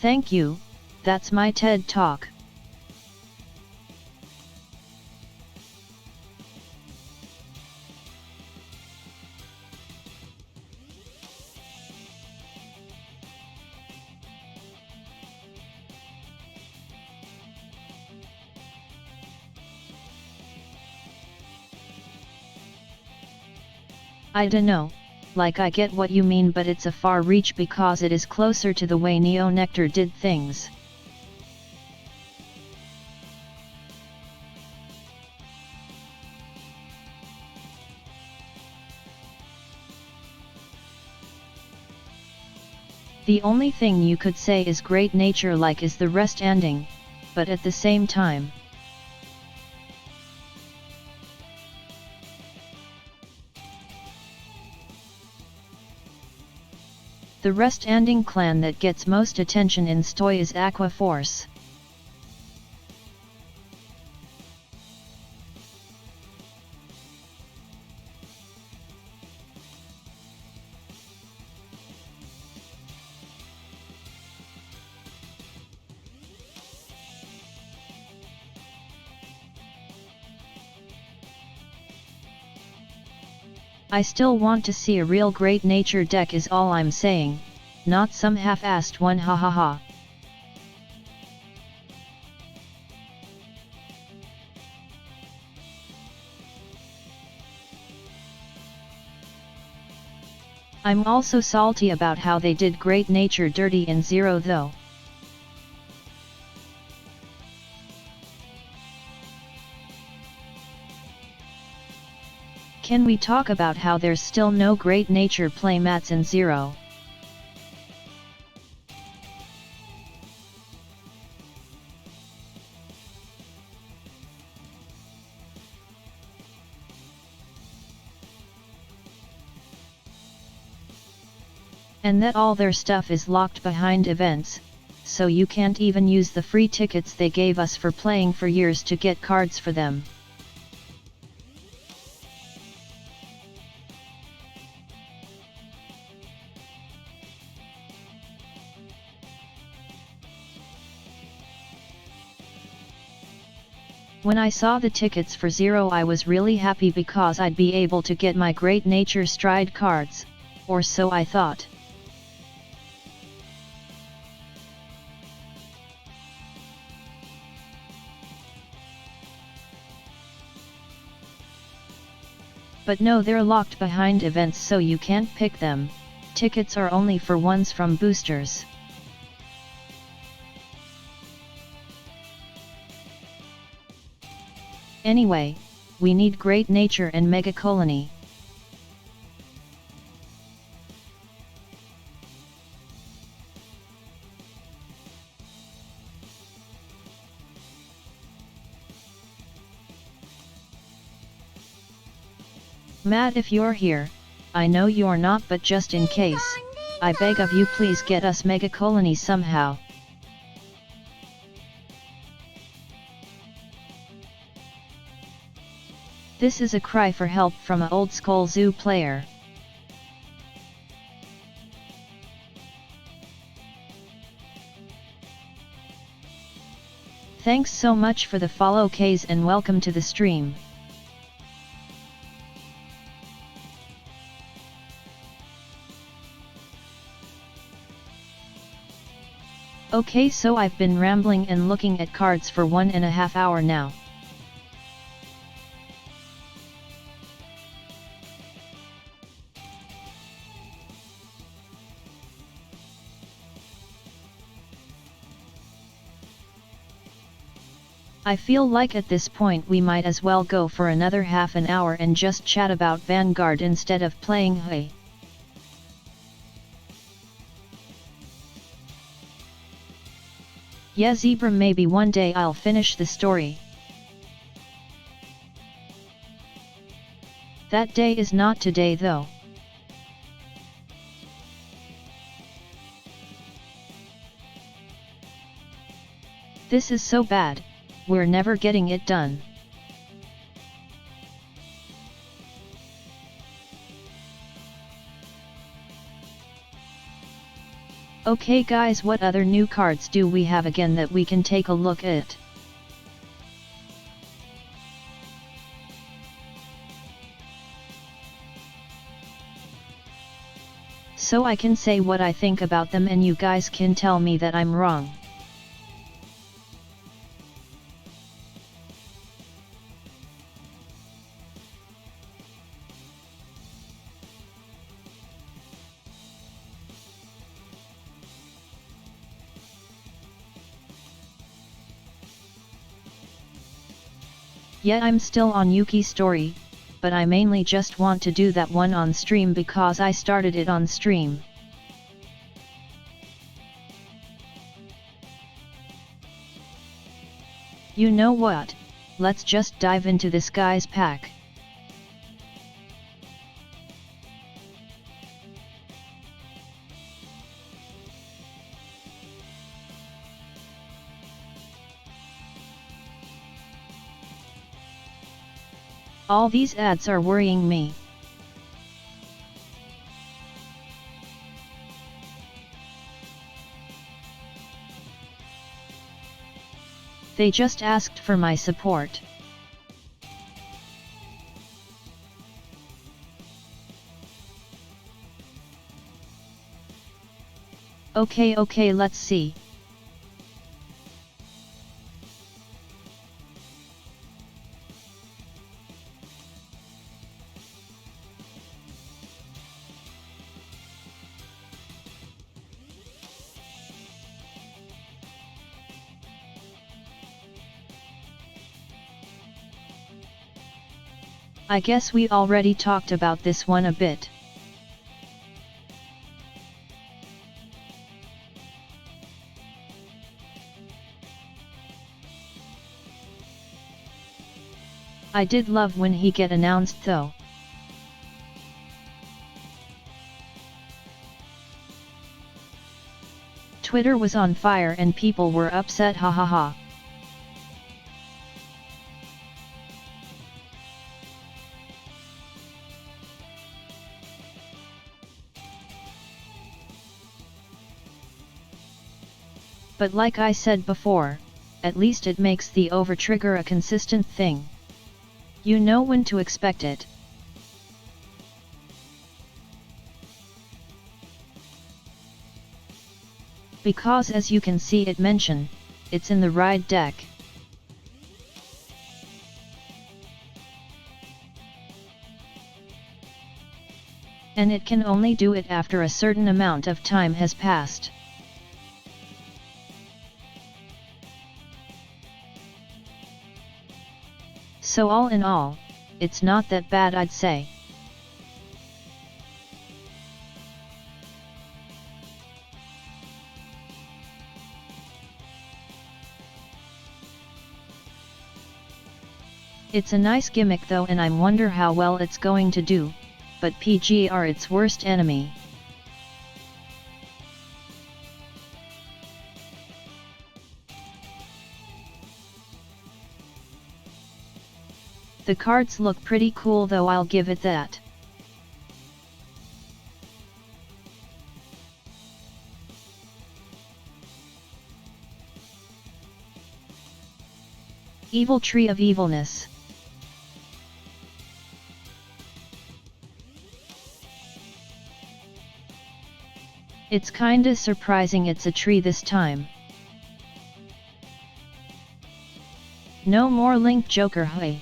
Thank you, that's my TED Talk. I dunno, like I get what you mean, but it's a far reach because it is closer to the way neo-nectar did things. The only thing you could say is great nature like is the rest ending, but at the same time, the rest ending clan that gets most attention in Stoy is Aqua Force. I still want to see a real great nature deck is all I'm saying, not some half-assed one, hahaha. I'm also salty about how they did great nature dirty in Zero though. Can we talk about how there's still no great nature playmats in Zero? And that all their stuff is locked behind events, so you can't even use the free tickets they gave us for playing for years to get cards for them. When I saw the tickets for Zero, I was really happy because I'd be able to get my Great Nature Stride cards, or so I thought. But no, they're locked behind events, so you can't pick them. Tickets are only for ones from boosters. Anyway, we need Great Nature and Mega Colony. Matt, if you're here, I know you're not, but just in case, I beg of you, please get us Mega Colony somehow. This is a cry for help from an old school zoo player. Thanks so much for the follow, K's, and welcome to the stream. Okay, so I've been rambling and looking at cards for 1.5 hours now. I feel like at this point we might as well go for another half an hour and just chat about Vanguard instead of playing Hey. Yeah, Zebra, maybe one day I'll finish the story. That day is not today though. This is so bad, we're never getting it done. Okay guys, what other new cards do we have again that we can take a look at? So I can say what I think about them and you guys can tell me that I'm wrong. Yeah, I'm still on Yuki's story, but I mainly just want to do that one on stream because I started it on stream. You know what, let's just dive into this guy's pack. All these ads are worrying me. They just asked for my support. Okay, let's see. I guess we already talked about this one a bit. I did love when he get announced though. Twitter was on fire and people were upset, hahaha. But like I said before, at least it makes the overtrigger a consistent thing. You know when to expect it. Because as you can see it mention, it's in the ride deck. And it can only do it after a certain amount of time has passed. So all in all, it's not that bad, I'd say. It's a nice gimmick though, and I wonder how well it's going to do, but PG are its worst enemy. The cards look pretty cool though, I'll give it that. Evil Tree of Evilness. It's kinda surprising it's a tree this time. No more Link Joker, hey.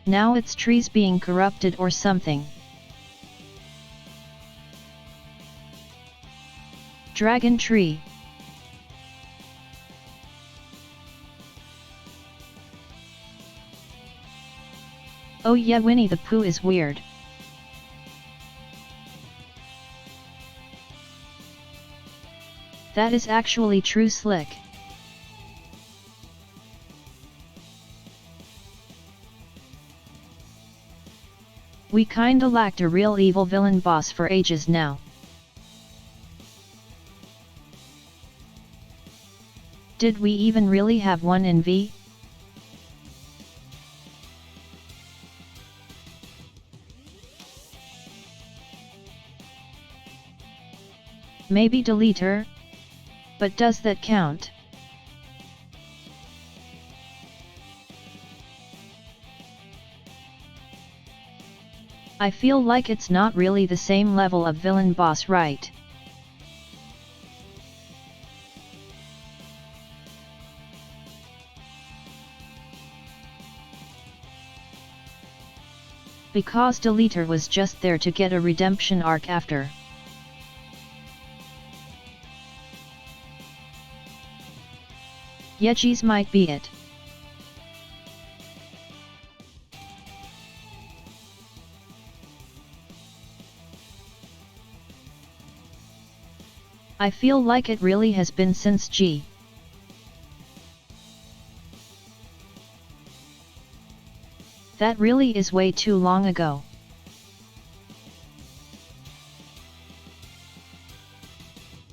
Now it's trees being corrupted or something. Dragon Tree. Oh yeah, Winnie the Pooh is weird. That is actually true, slick. We kinda lacked a real evil villain boss for ages now. Did we even really have one in V? Maybe Deleter? But does that count? I feel like it's not really the same level of villain boss, right? Because Deleter was just there to get a redemption arc after. Yegis might be it. I feel like it really has been since G. That really is way too long ago.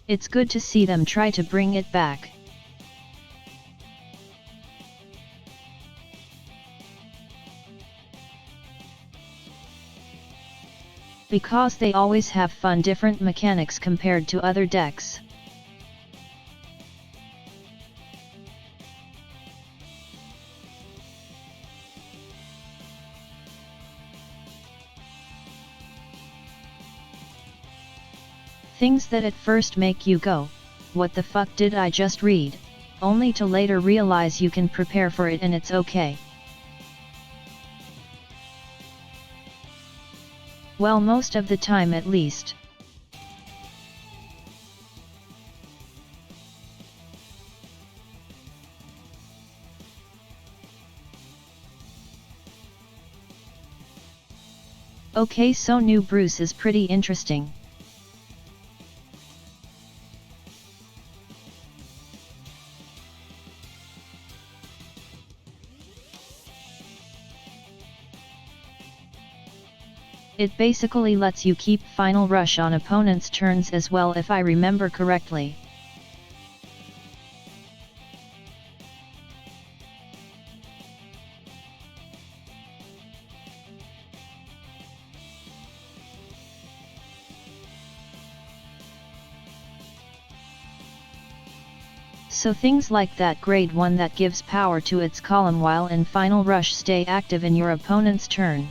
It's good to see them try to bring it back. Because they always have fun different mechanics compared to other decks. Things that at first make you go, what the fuck did I just read, only to later realize you can prepare for it and it's okay. Well, most of the time at least. Okay, so new Bruce is pretty interesting. It basically lets you keep final rush on opponents' turns as well, if I remember correctly. So things like that grade 1 that gives power to its column while in final rush stay active in your opponent's turn.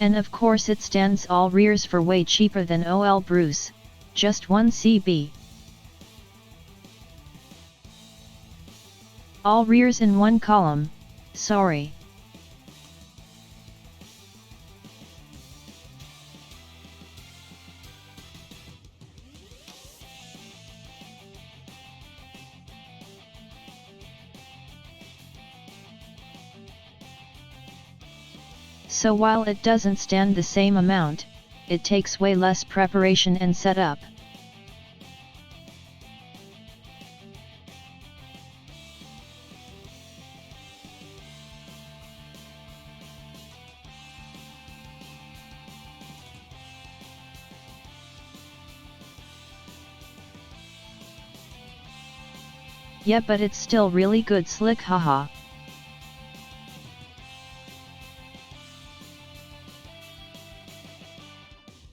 And of course it stands all rears for way cheaper than OL Bruce, just 1 CB. All rears in one column, sorry. So while it doesn't stand the same amount, it takes way less preparation and setup. Yeah, but it's still really good, slick, haha.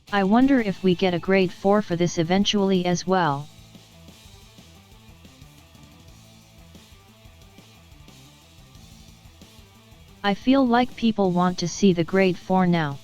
I wonder if we get a grade 4 for this eventually as well. I feel like people want to see the grade 4 now.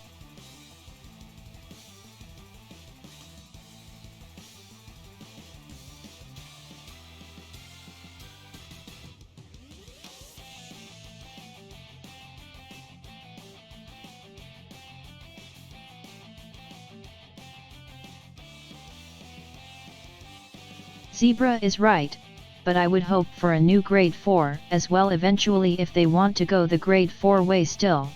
Zebra is right, but I would hope for a new grade 4 as well eventually if they want to go the grade 4 way still.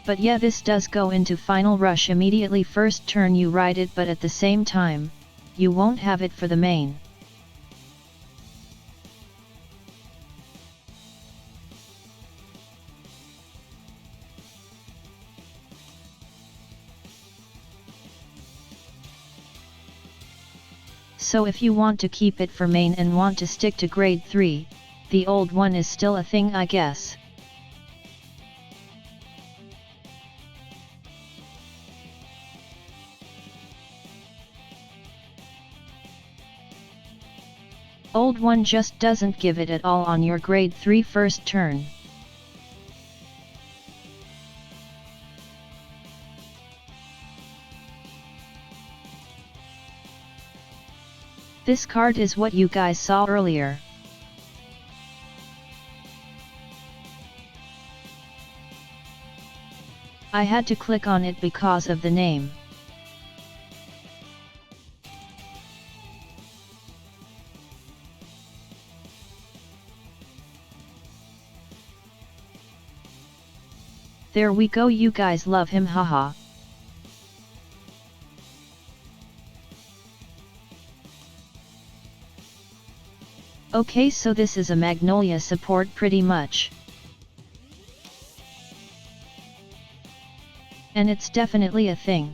But yeah, this does go into final rush immediately first turn you ride it, but at the same time, you won't have it for the main. So if you want to keep it for main and want to stick to grade 3, the old one is still a thing, I guess. Old one just doesn't give it at all on your grade 3 first turn. This card is what you guys saw earlier. I had to click on it because of the name. There we go, you guys love him, haha. Okay, so this is a Magnolia support pretty much. And it's definitely a thing.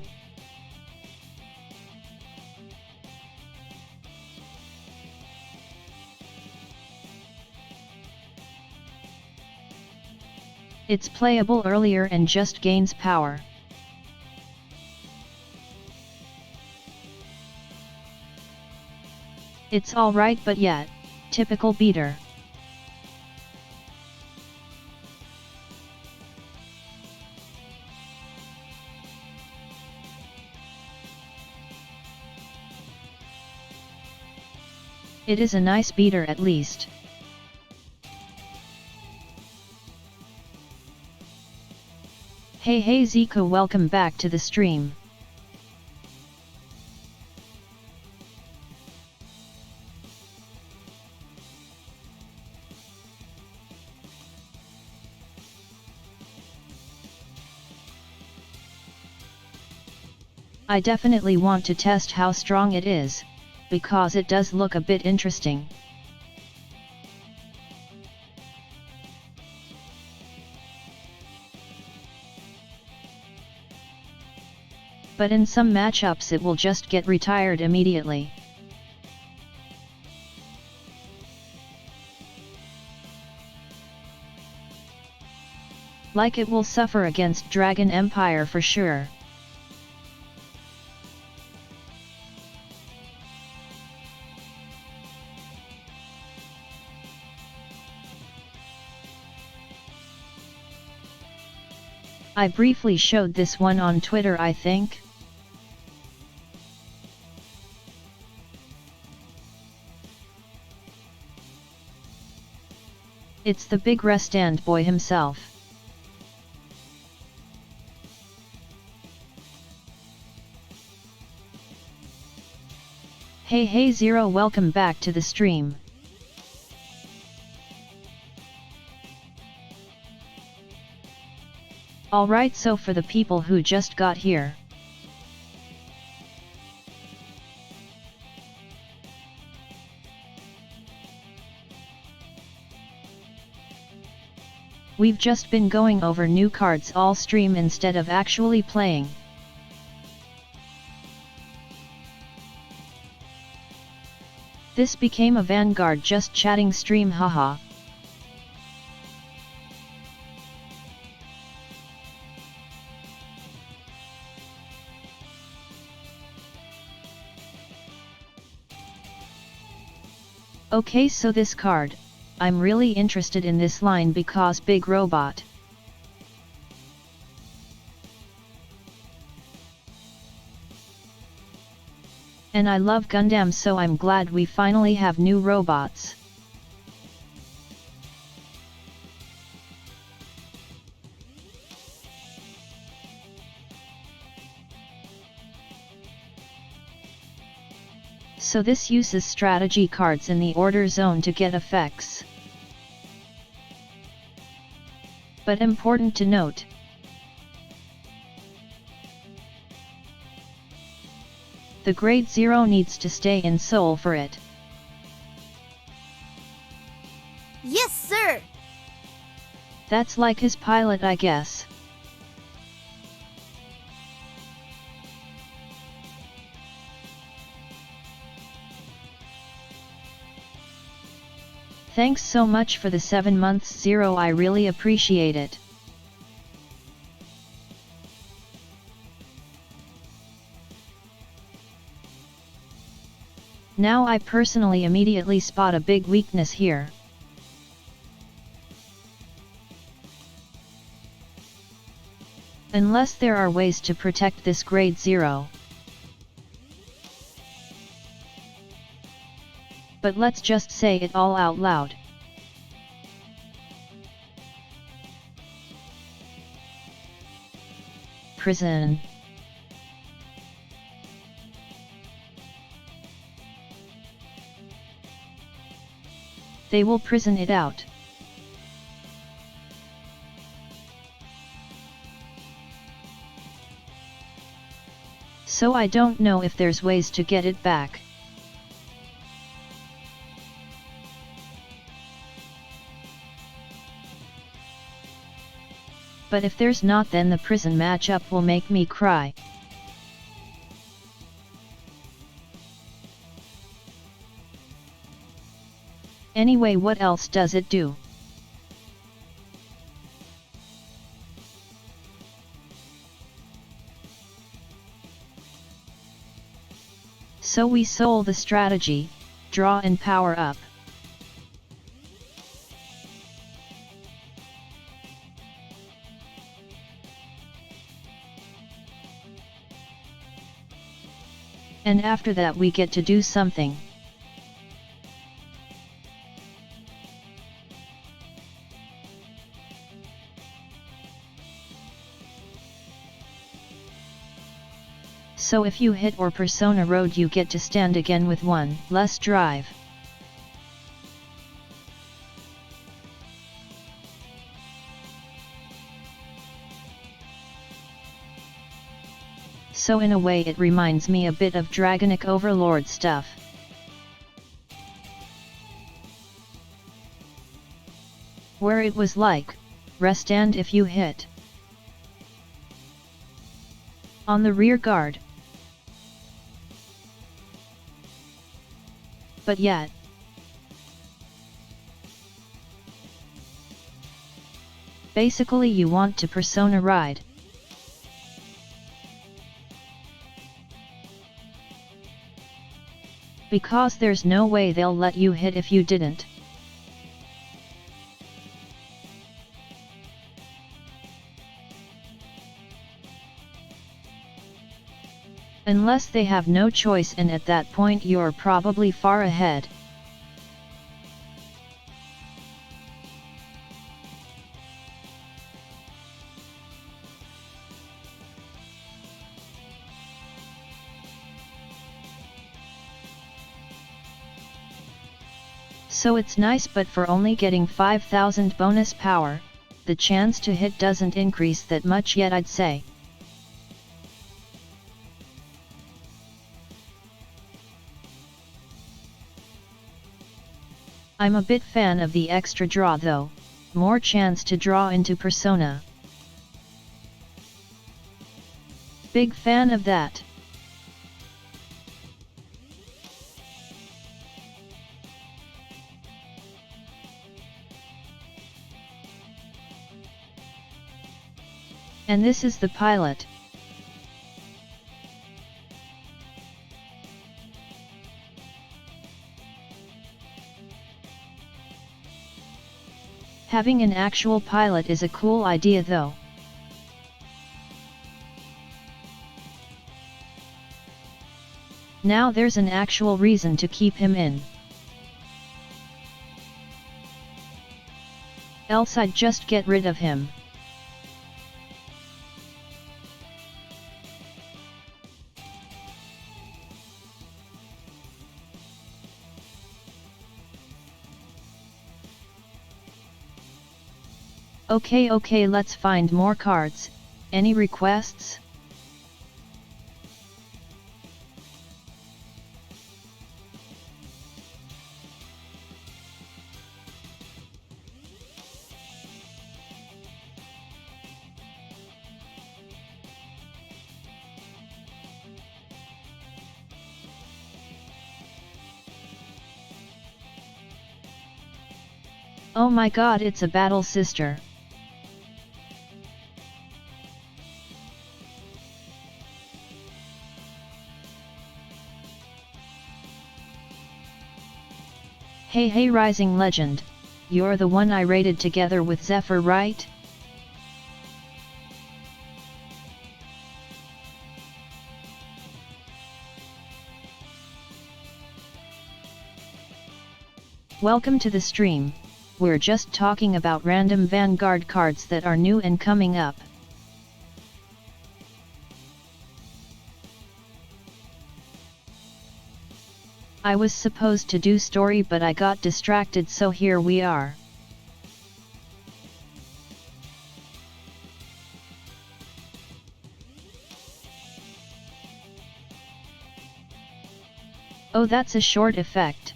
It's playable earlier and just gains power. It's alright but yet, typical beater. It is a nice beater at least. Hey Zico, welcome back to the stream. I definitely want to test how strong it is, because it does look a bit interesting. But in some matchups it will just get retired immediately. Like it will suffer against Dragon Empire for sure. I briefly showed this one on Twitter, I think. It's the big Restand boy himself. Hey Zero, welcome back to the stream. Alright, so for the people who just got here. We've just been going over new cards all stream instead of actually playing. This became a Vanguard just chatting stream, haha. Okay, so this card, I'm really interested in this line because big robot. And I love Gundam, so I'm glad we finally have new robots. So this uses strategy cards in the order zone to get effects. But important to note, the grade 0 needs to stay in Seoul for it. Yes, sir! That's like his pilot, I guess. Thanks so much for the 7 months, Zero, I really appreciate it. Now I personally immediately spot a big weakness here. Unless there are ways to protect this grade 0. But let's just say it all out loud. Prison. They will prison it out. So I don't know if there's ways to get it back. But if there's not, then the prison matchup will make me cry. Anyway, what else does it do? So we soul the strategy, draw and power up. And after that we get to do something. So if you hit or persona road, you get to stand again with one less drive. So in a way it reminds me a bit of Dragonic Overlord stuff. Where it was like, rest and if you hit on the rear guard. But yet, basically you want to persona ride. Because there's no way they'll let you hit if you didn't. Unless they have no choice, and at that point you're probably far ahead. So it's nice, but for only getting 5000 bonus power, the chance to hit doesn't increase that much yet, I'd say. I'm a bit fan of the extra draw though, more chance to draw into persona. Big fan of that. And this is the pilot. Having an actual pilot is a cool idea though. Now there's an actual reason to keep him in. Else I'd just get rid of him. Okay, let's find more cards. Any requests? Oh my god, it's a battle sister. Hey Rising Legend, you're the one I raided together with Zephyr, right? Welcome to the stream. We're just talking about random Vanguard cards that are new and coming up. I was supposed to do story, but I got distracted, so here we are. Oh, that's a short effect.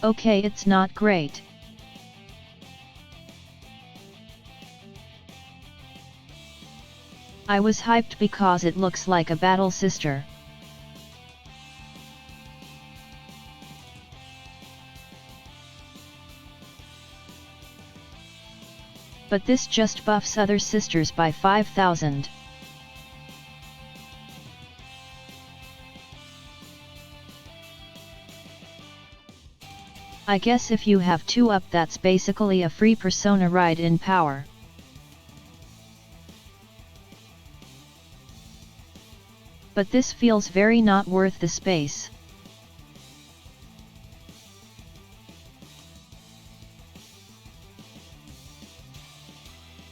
Okay, it's not great. I was hyped because it looks like a battle sister. But this just buffs other sisters by 5,000. I guess if you have 2 up, that's basically a free persona ride in power. But this feels very not worth the space.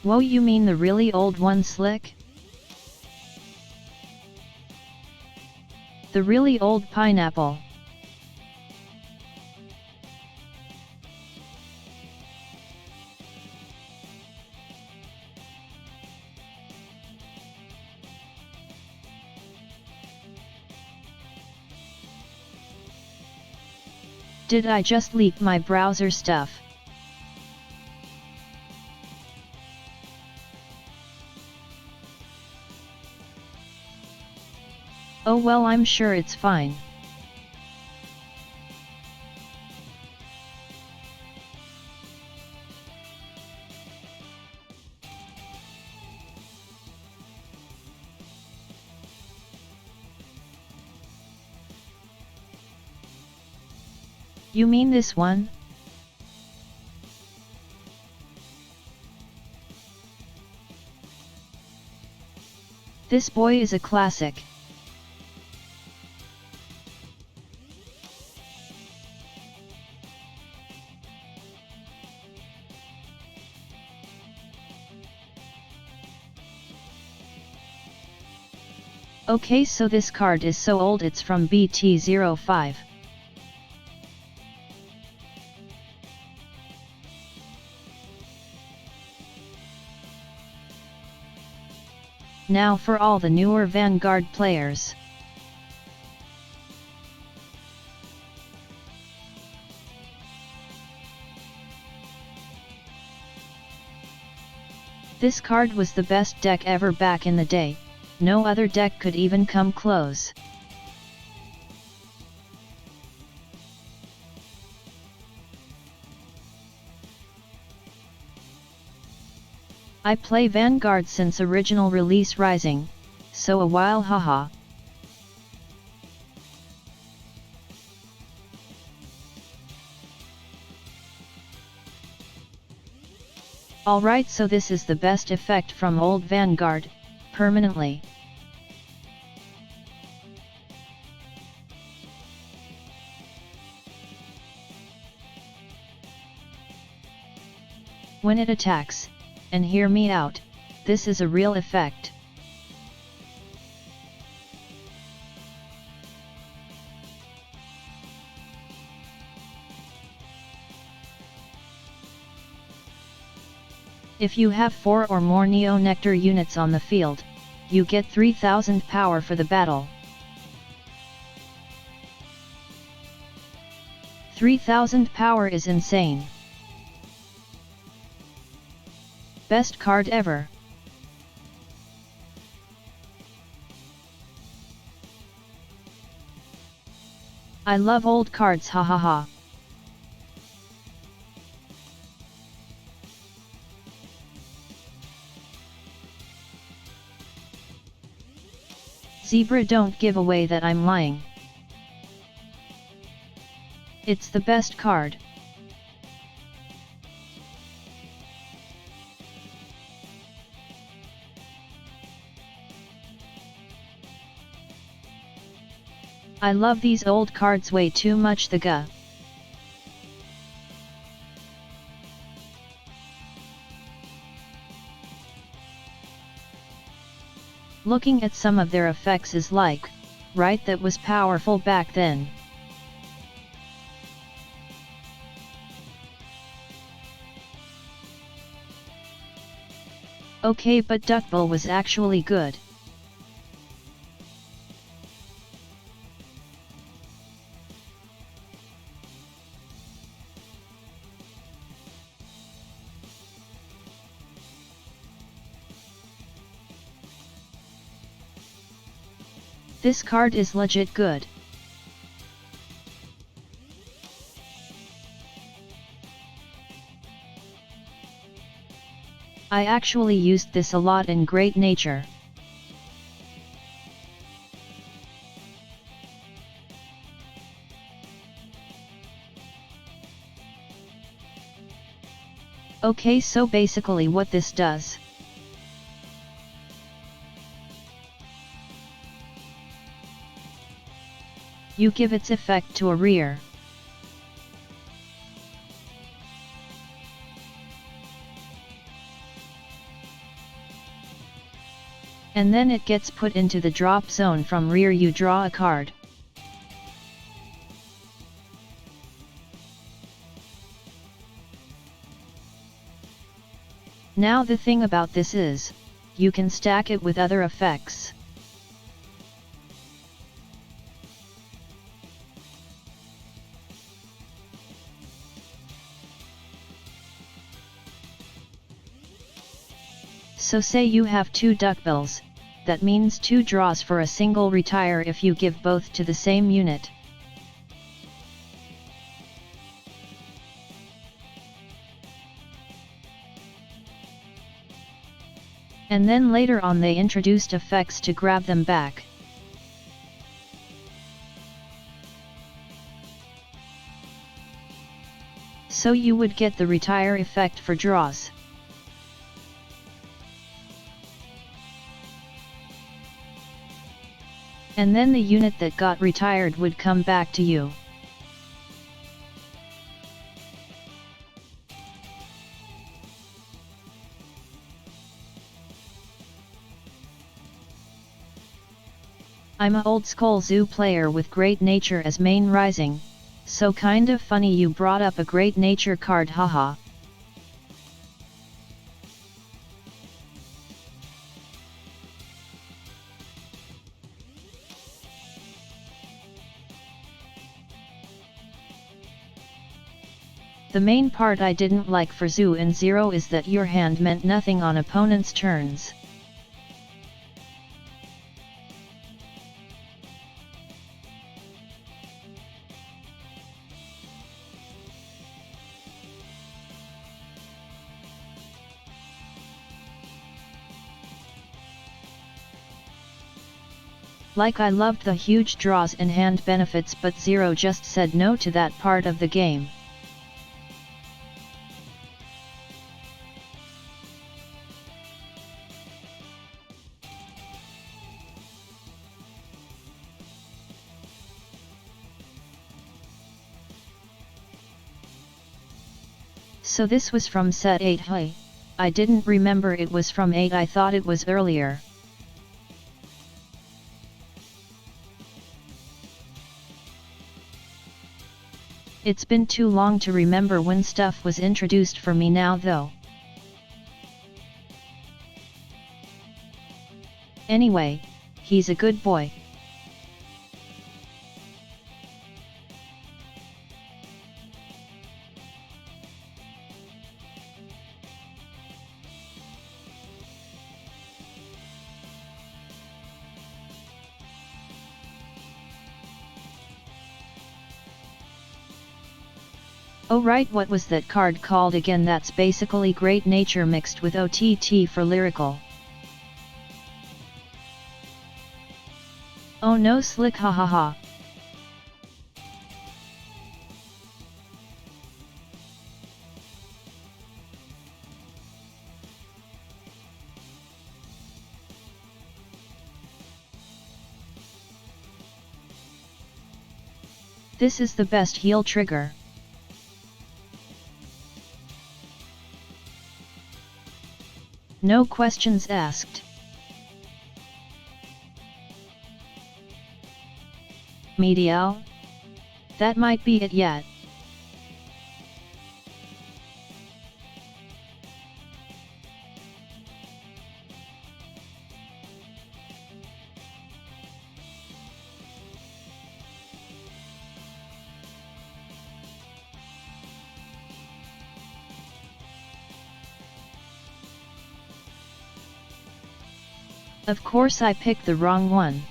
Whoa, you mean the really old one, Slick? The really old pineapple. Did I just leak my browser stuff? Oh well, I'm sure it's fine. You mean this one? This boy is a classic. Okay, so this card is so old it's from BT05. Now for all the newer Vanguard players. This card was the best deck ever back in the day. No other deck could even come close. I play Vanguard since original release Rising, so a while, haha. Alright, so this is the best effect from old Vanguard, permanently. When it attacks, and hear me out, this is a real effect. If you have 4 or more Neo Nectar units on the field, you get 3000 power for the battle. 3000 power is insane. Best card ever. I love old cards, hahaha. Zebra, don't give away that I'm lying. It's the best card. I love these old cards way too much, the guh. Looking at some of their effects is like, right, that was powerful back then. Okay, but Duckbill was actually good. This card is legit good. I actually used this a lot in Great Nature. Okay, so basically what this does. You give its effect to a rear. And then it gets put into the drop zone. From rear you draw a card. Now the thing about this is, you can stack it with other effects. So say you have 2 duckbills, that means 2 draws for a single retire if you give both to the same unit. And then later on they introduced effects to grab them back. So you would get the retire effect for draws. And then the unit that got retired would come back to you. I'm a old school zoo player with Great Nature as main rising, so kind of funny you brought up a Great Nature card, haha. The main part I didn't like for Zoo in Zero is that your hand meant nothing on opponent's turns. Like I loved the huge draws and hand benefits, but Zero just said no to that part of the game. So this was from set 8. Hey, I didn't remember it was from 8, I thought it was earlier. It's been too long to remember when stuff was introduced for me now though. Anyway, he's a good boy. Oh right, what was that card called again? That's basically Great Nature mixed with OTT for lyrical. Oh no, slick, ha ha ha. This is the best heal trigger. No questions asked. Medial? That might be it yet. Of course I picked the wrong one.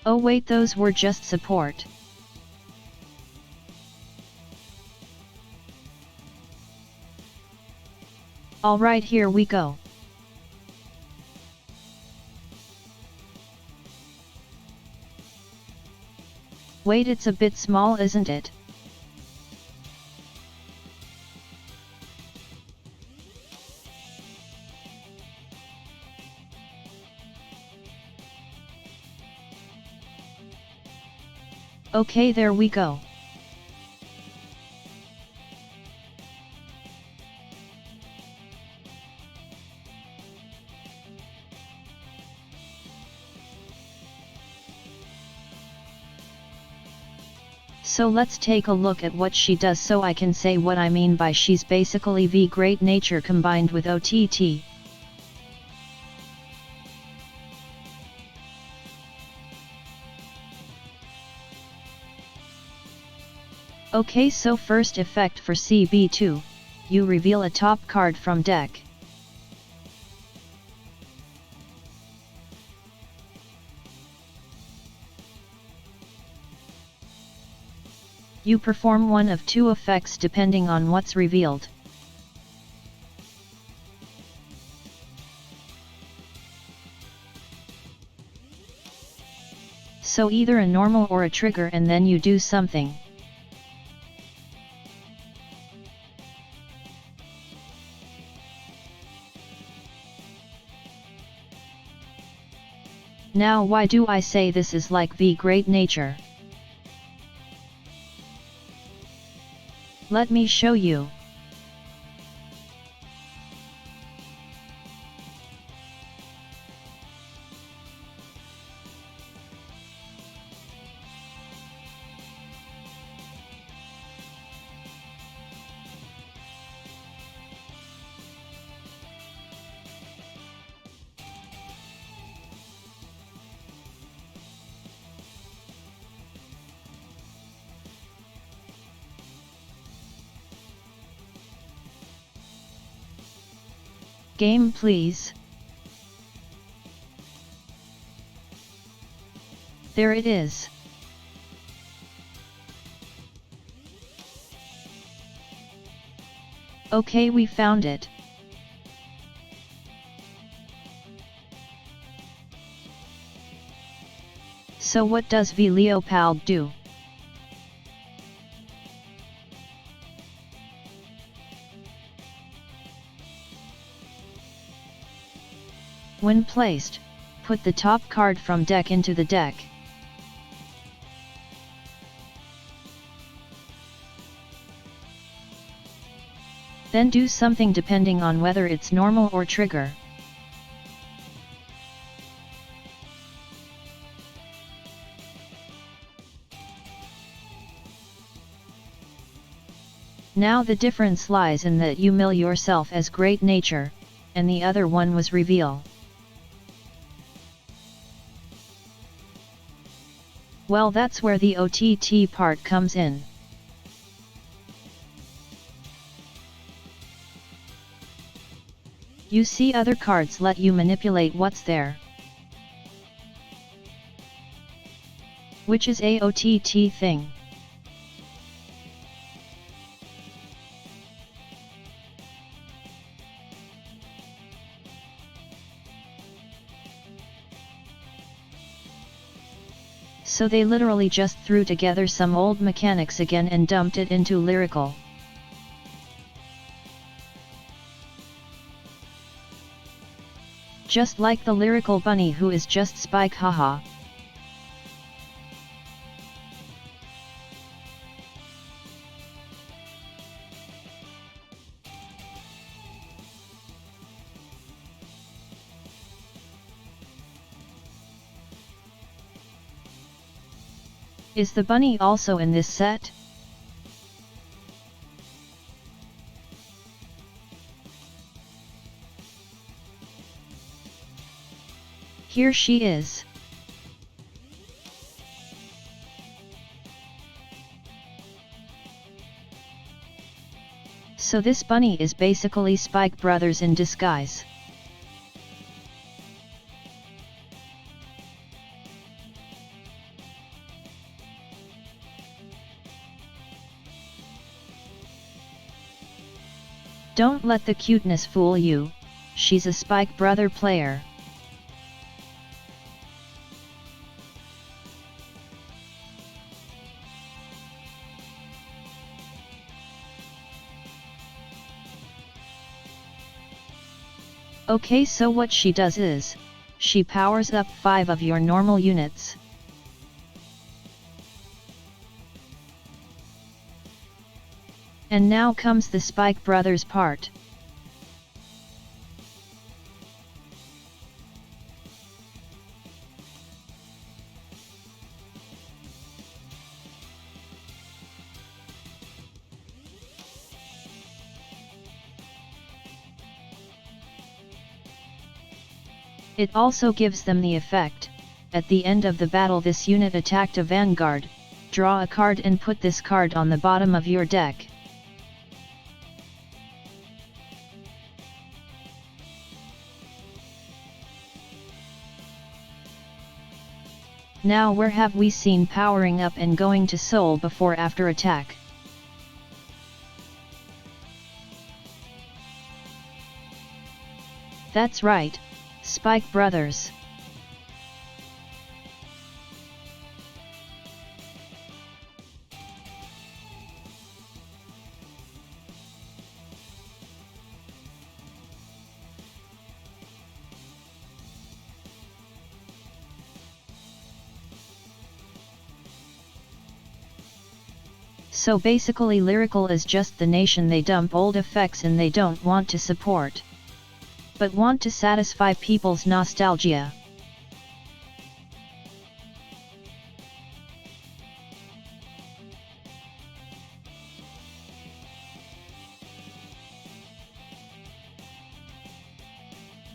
Oh wait, those were just support. Alright, here we go. Wait, it's a bit small, isn't it? Okay, there we go. So let's take a look at what she does so I can say what I mean by she's basically V great nature combined with OTT. Okay, so first effect for CB2, you reveal a top card from deck. You perform one of two effects depending on what's revealed. So either a normal or a trigger, and then you do something. Now why do I say this is like V great nature? Let me show you. Game please. There it is. Okay, we found it. So what does V Leopard do? When placed, put the top card from deck into the deck. Then do something depending on whether it's normal or trigger. Now the difference lies in that you mill yourself as great nature, and the other one was reveal. Well, that's where the OTT part comes in. You see, other cards let you manipulate what's there, which is a OTT thing. So they literally just threw together some old mechanics again and dumped it into lyrical. Just like the lyrical bunny who is just Spike, haha. Is the bunny also in this set? Here she is. So this bunny is basically Spike Brothers in disguise. Don't let the cuteness fool you, she's a Spike Brother player. Okay, so what she does is, she powers up 5 of your normal units. And now comes the Spike Brothers part. It also gives them the effect, at the end of the battle this unit attacked a vanguard, draw a card and put this card on the bottom of your deck. Now where have we seen powering up and going to soul before after attack? That's right, Spike Brothers. So basically lyrical is just the nation they dump old effects in they don't want to support, but want to satisfy people's nostalgia.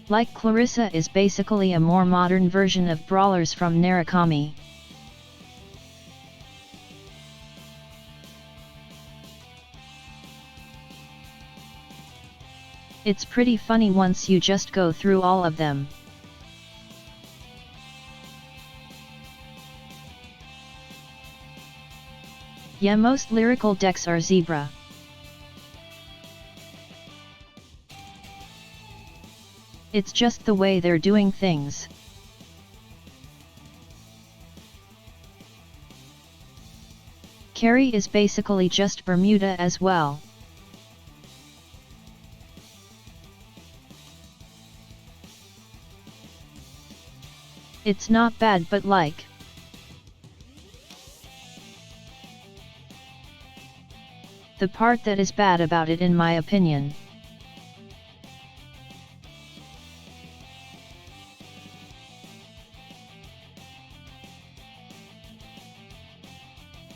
Like Clarissa is basically a more modern version of brawlers from Narukami. It's pretty funny once you just go through all of them. Yeah, most lyrical decks are zebra. It's just the way they're doing things. Carry is basically just Bermuda as well. It's not bad, but like, the part that is bad about it in my opinion,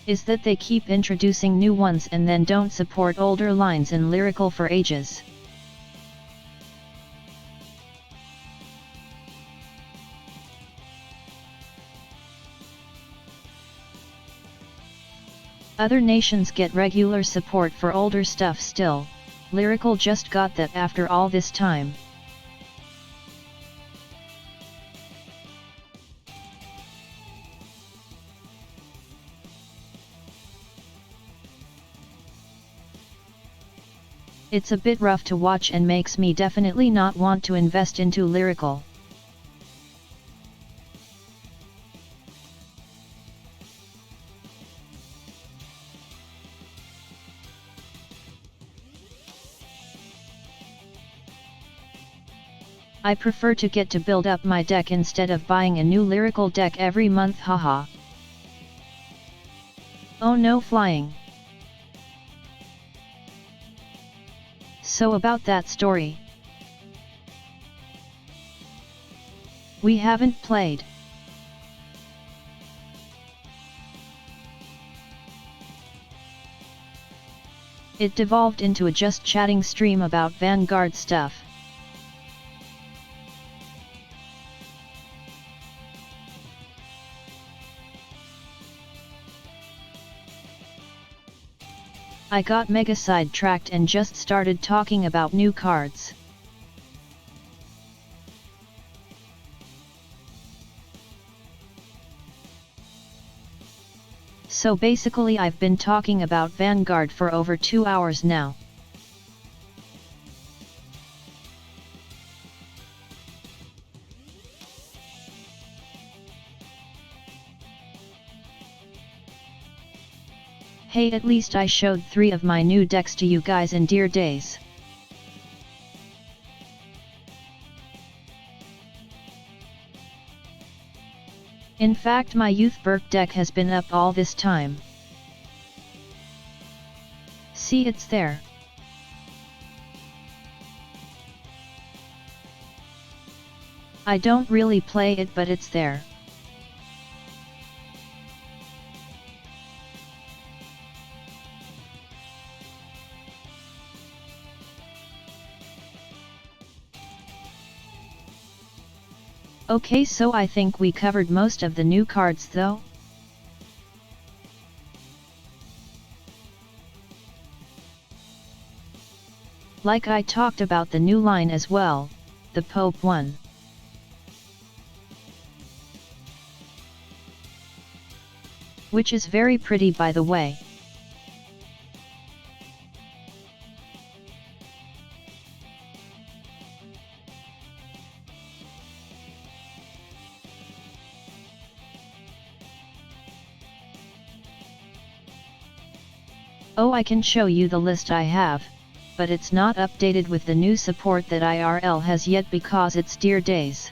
is that they keep introducing new ones and then don't support older lines in lyrical for ages. Other nations get regular support for older stuff still, lyrical just got that after all this time. It's a bit rough to watch and makes me definitely not want to invest into lyrical. I prefer to get to build up my deck instead of buying a new lyrical deck every month, haha. Oh no, flying. So about that story. We haven't played. It devolved into a just chatting stream about Vanguard stuff. I got mega sidetracked and just started talking about new cards. So basically I've been talking about Vanguard for over 2 hours now. Hey, at least I showed 3 of my new decks to you guys in dear days. In fact, my Youth Berk deck has been up all this time. See, it's there. I don't really play it, but it's there. Okay, so I think we covered most of the new cards though. Like I talked about the new line as well, the Pope one. Which is very pretty, by the way. Oh, I can show you the list I have, but it's not updated with the new support that IRL has yet because it's dear days.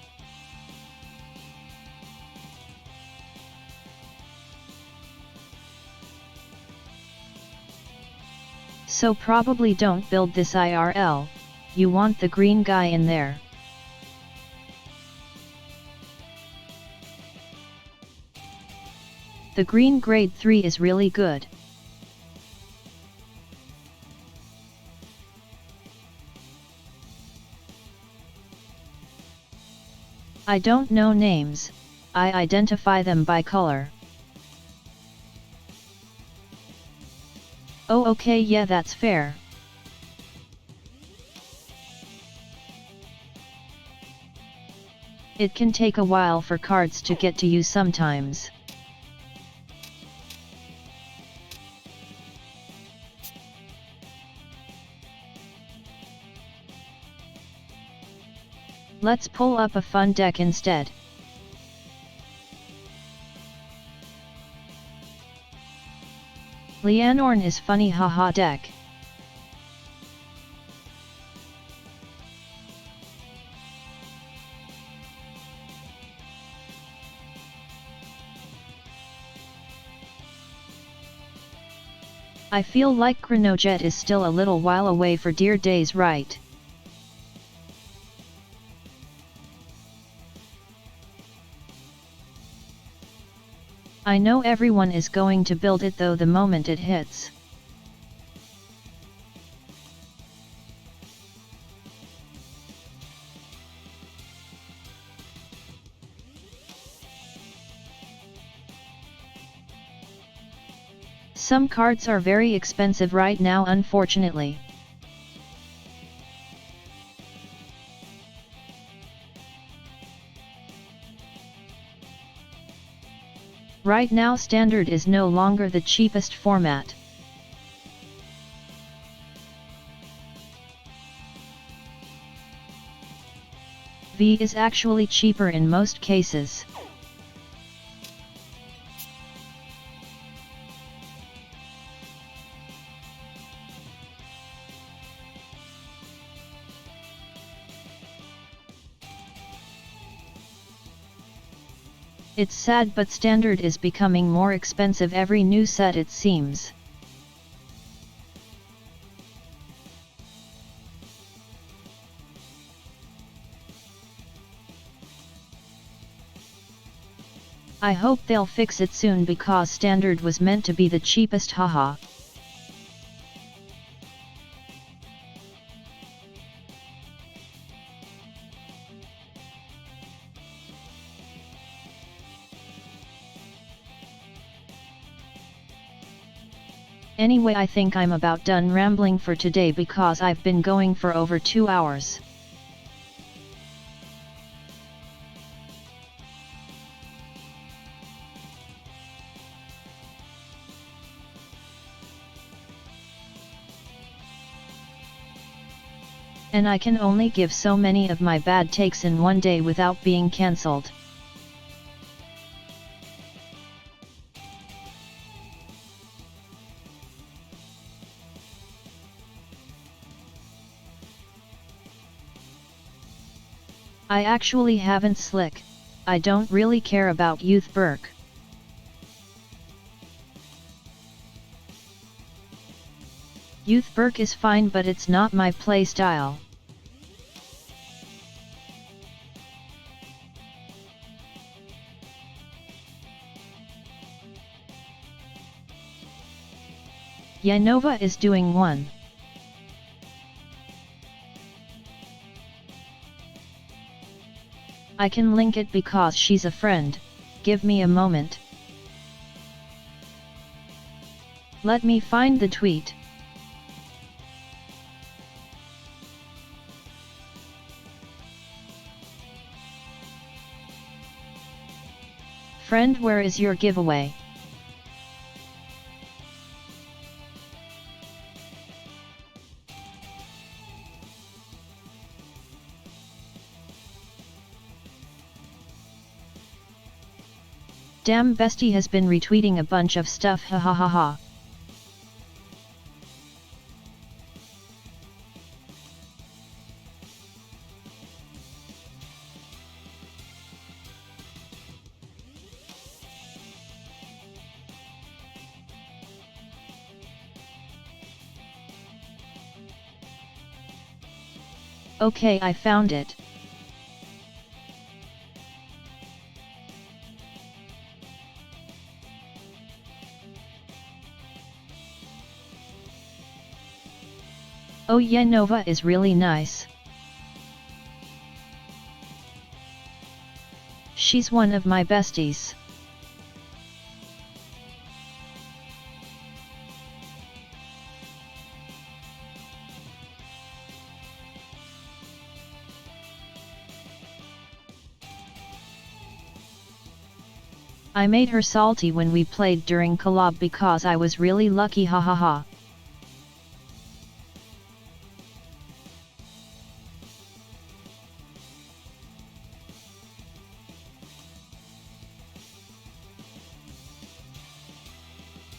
So probably don't build this IRL, you want the green guy in there. The green grade 3 is really good. I don't know names, I identify them by color. Oh, okay, yeah, that's fair. It can take a while for cards to get to you sometimes. Let's pull up a fun deck instead. Leanorn is funny, haha deck. I feel like Chronojet is still a little while away for dear days, right? I know everyone is going to build it though the moment it hits. Some cards are very expensive right now, unfortunately. Right now Standard is no longer the cheapest format. V is actually cheaper in most cases. It's sad, but Standard is becoming more expensive every new set, it seems. I hope they'll fix it soon because Standard was meant to be the cheapest, haha. Anyway, I think I'm about done rambling for today because I've been going for over 2 hours. And I can only give so many of my bad takes in one day without being cancelled. I actually haven't slick, I don't really care about youth Burke. Youth Burke is fine but it's not my play style. Yanova is doing one. I can link it because she's a friend, give me a moment. Let me find the tweet. Friend, where is your giveaway? Damn, bestie has been retweeting a bunch of stuff, ha ha ha ha. Okay, I found it. Oh yeah, Nova is really nice. She's one of my besties. I made her salty when we played during collab because I was really lucky, ha ha ha.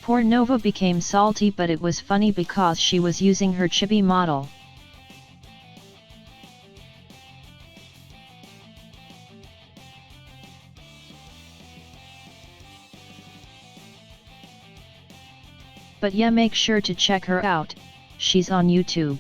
Poor Nova became salty, but it was funny because she was using her chibi model. But yeah, make sure to check her out, she's on YouTube.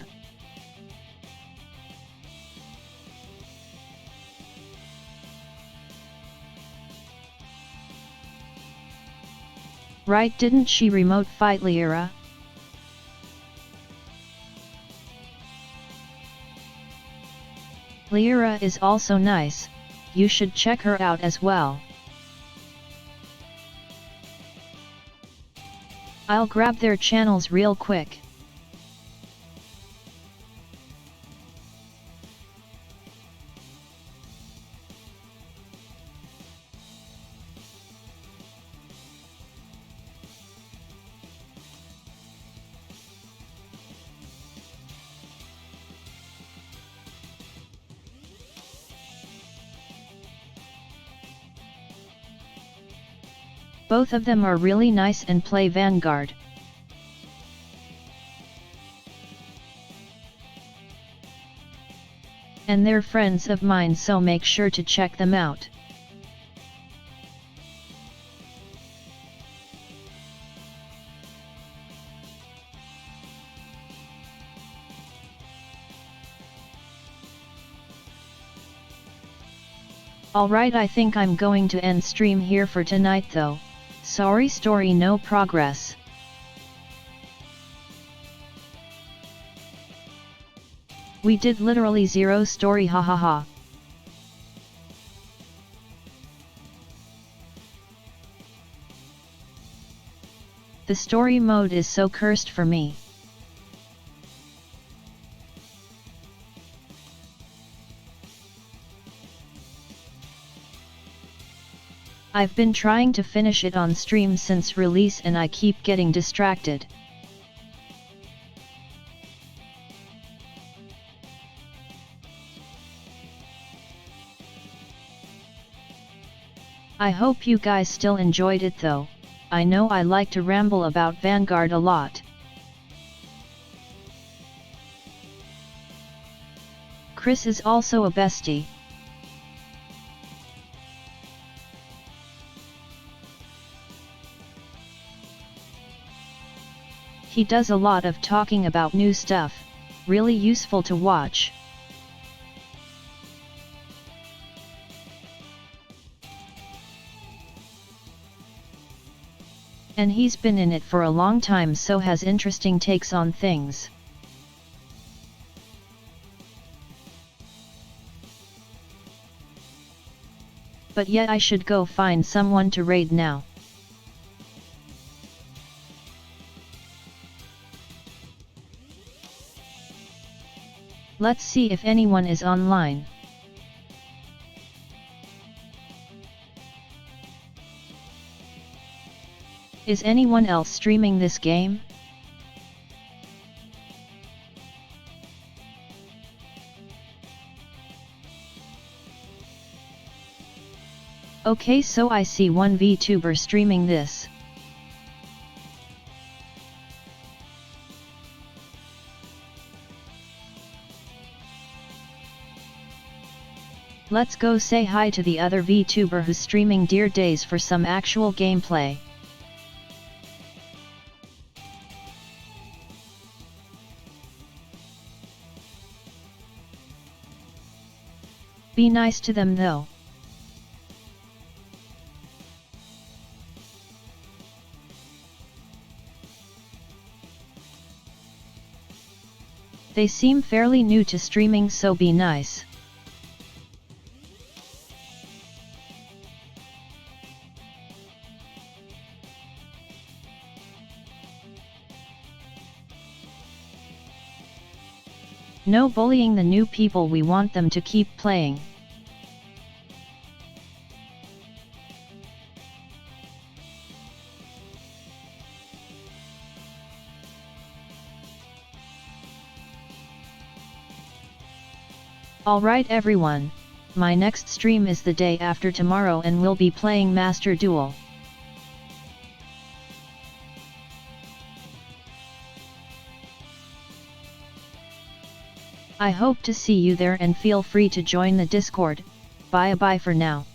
Right, didn't she remote fight Leah? Leah is also nice, you should check her out as well. I'll grab their channels real quick. Both of them are really nice and play Vanguard. And they're friends of mine, so make sure to check them out. Alright, I think I'm going to end stream here for tonight though. Sorry, story no progress. We did literally zero story, ha ha ha. The story mode is so cursed for me. I've been trying to finish it on stream since release and I keep getting distracted. I hope you guys still enjoyed it though. I know I like to ramble about Vanguard a lot. Chris is also a bestie. He does a lot of talking about new stuff, really useful to watch. And he's been in it for a long time, so has interesting takes on things. But yet I should go find someone to raid now. Let's see if anyone is online. Is anyone else streaming this game? Okay, so I see one VTuber streaming this. Let's go say hi to the other VTuber who's streaming Dear Days for some actual gameplay. Be nice to them though. They seem fairly new to streaming, so be nice. No bullying the new people, we want them to keep playing. Alright everyone, my next stream is the day after tomorrow and we'll be playing Master Duel. I hope to see you there and feel free to join the Discord. Bye bye for now.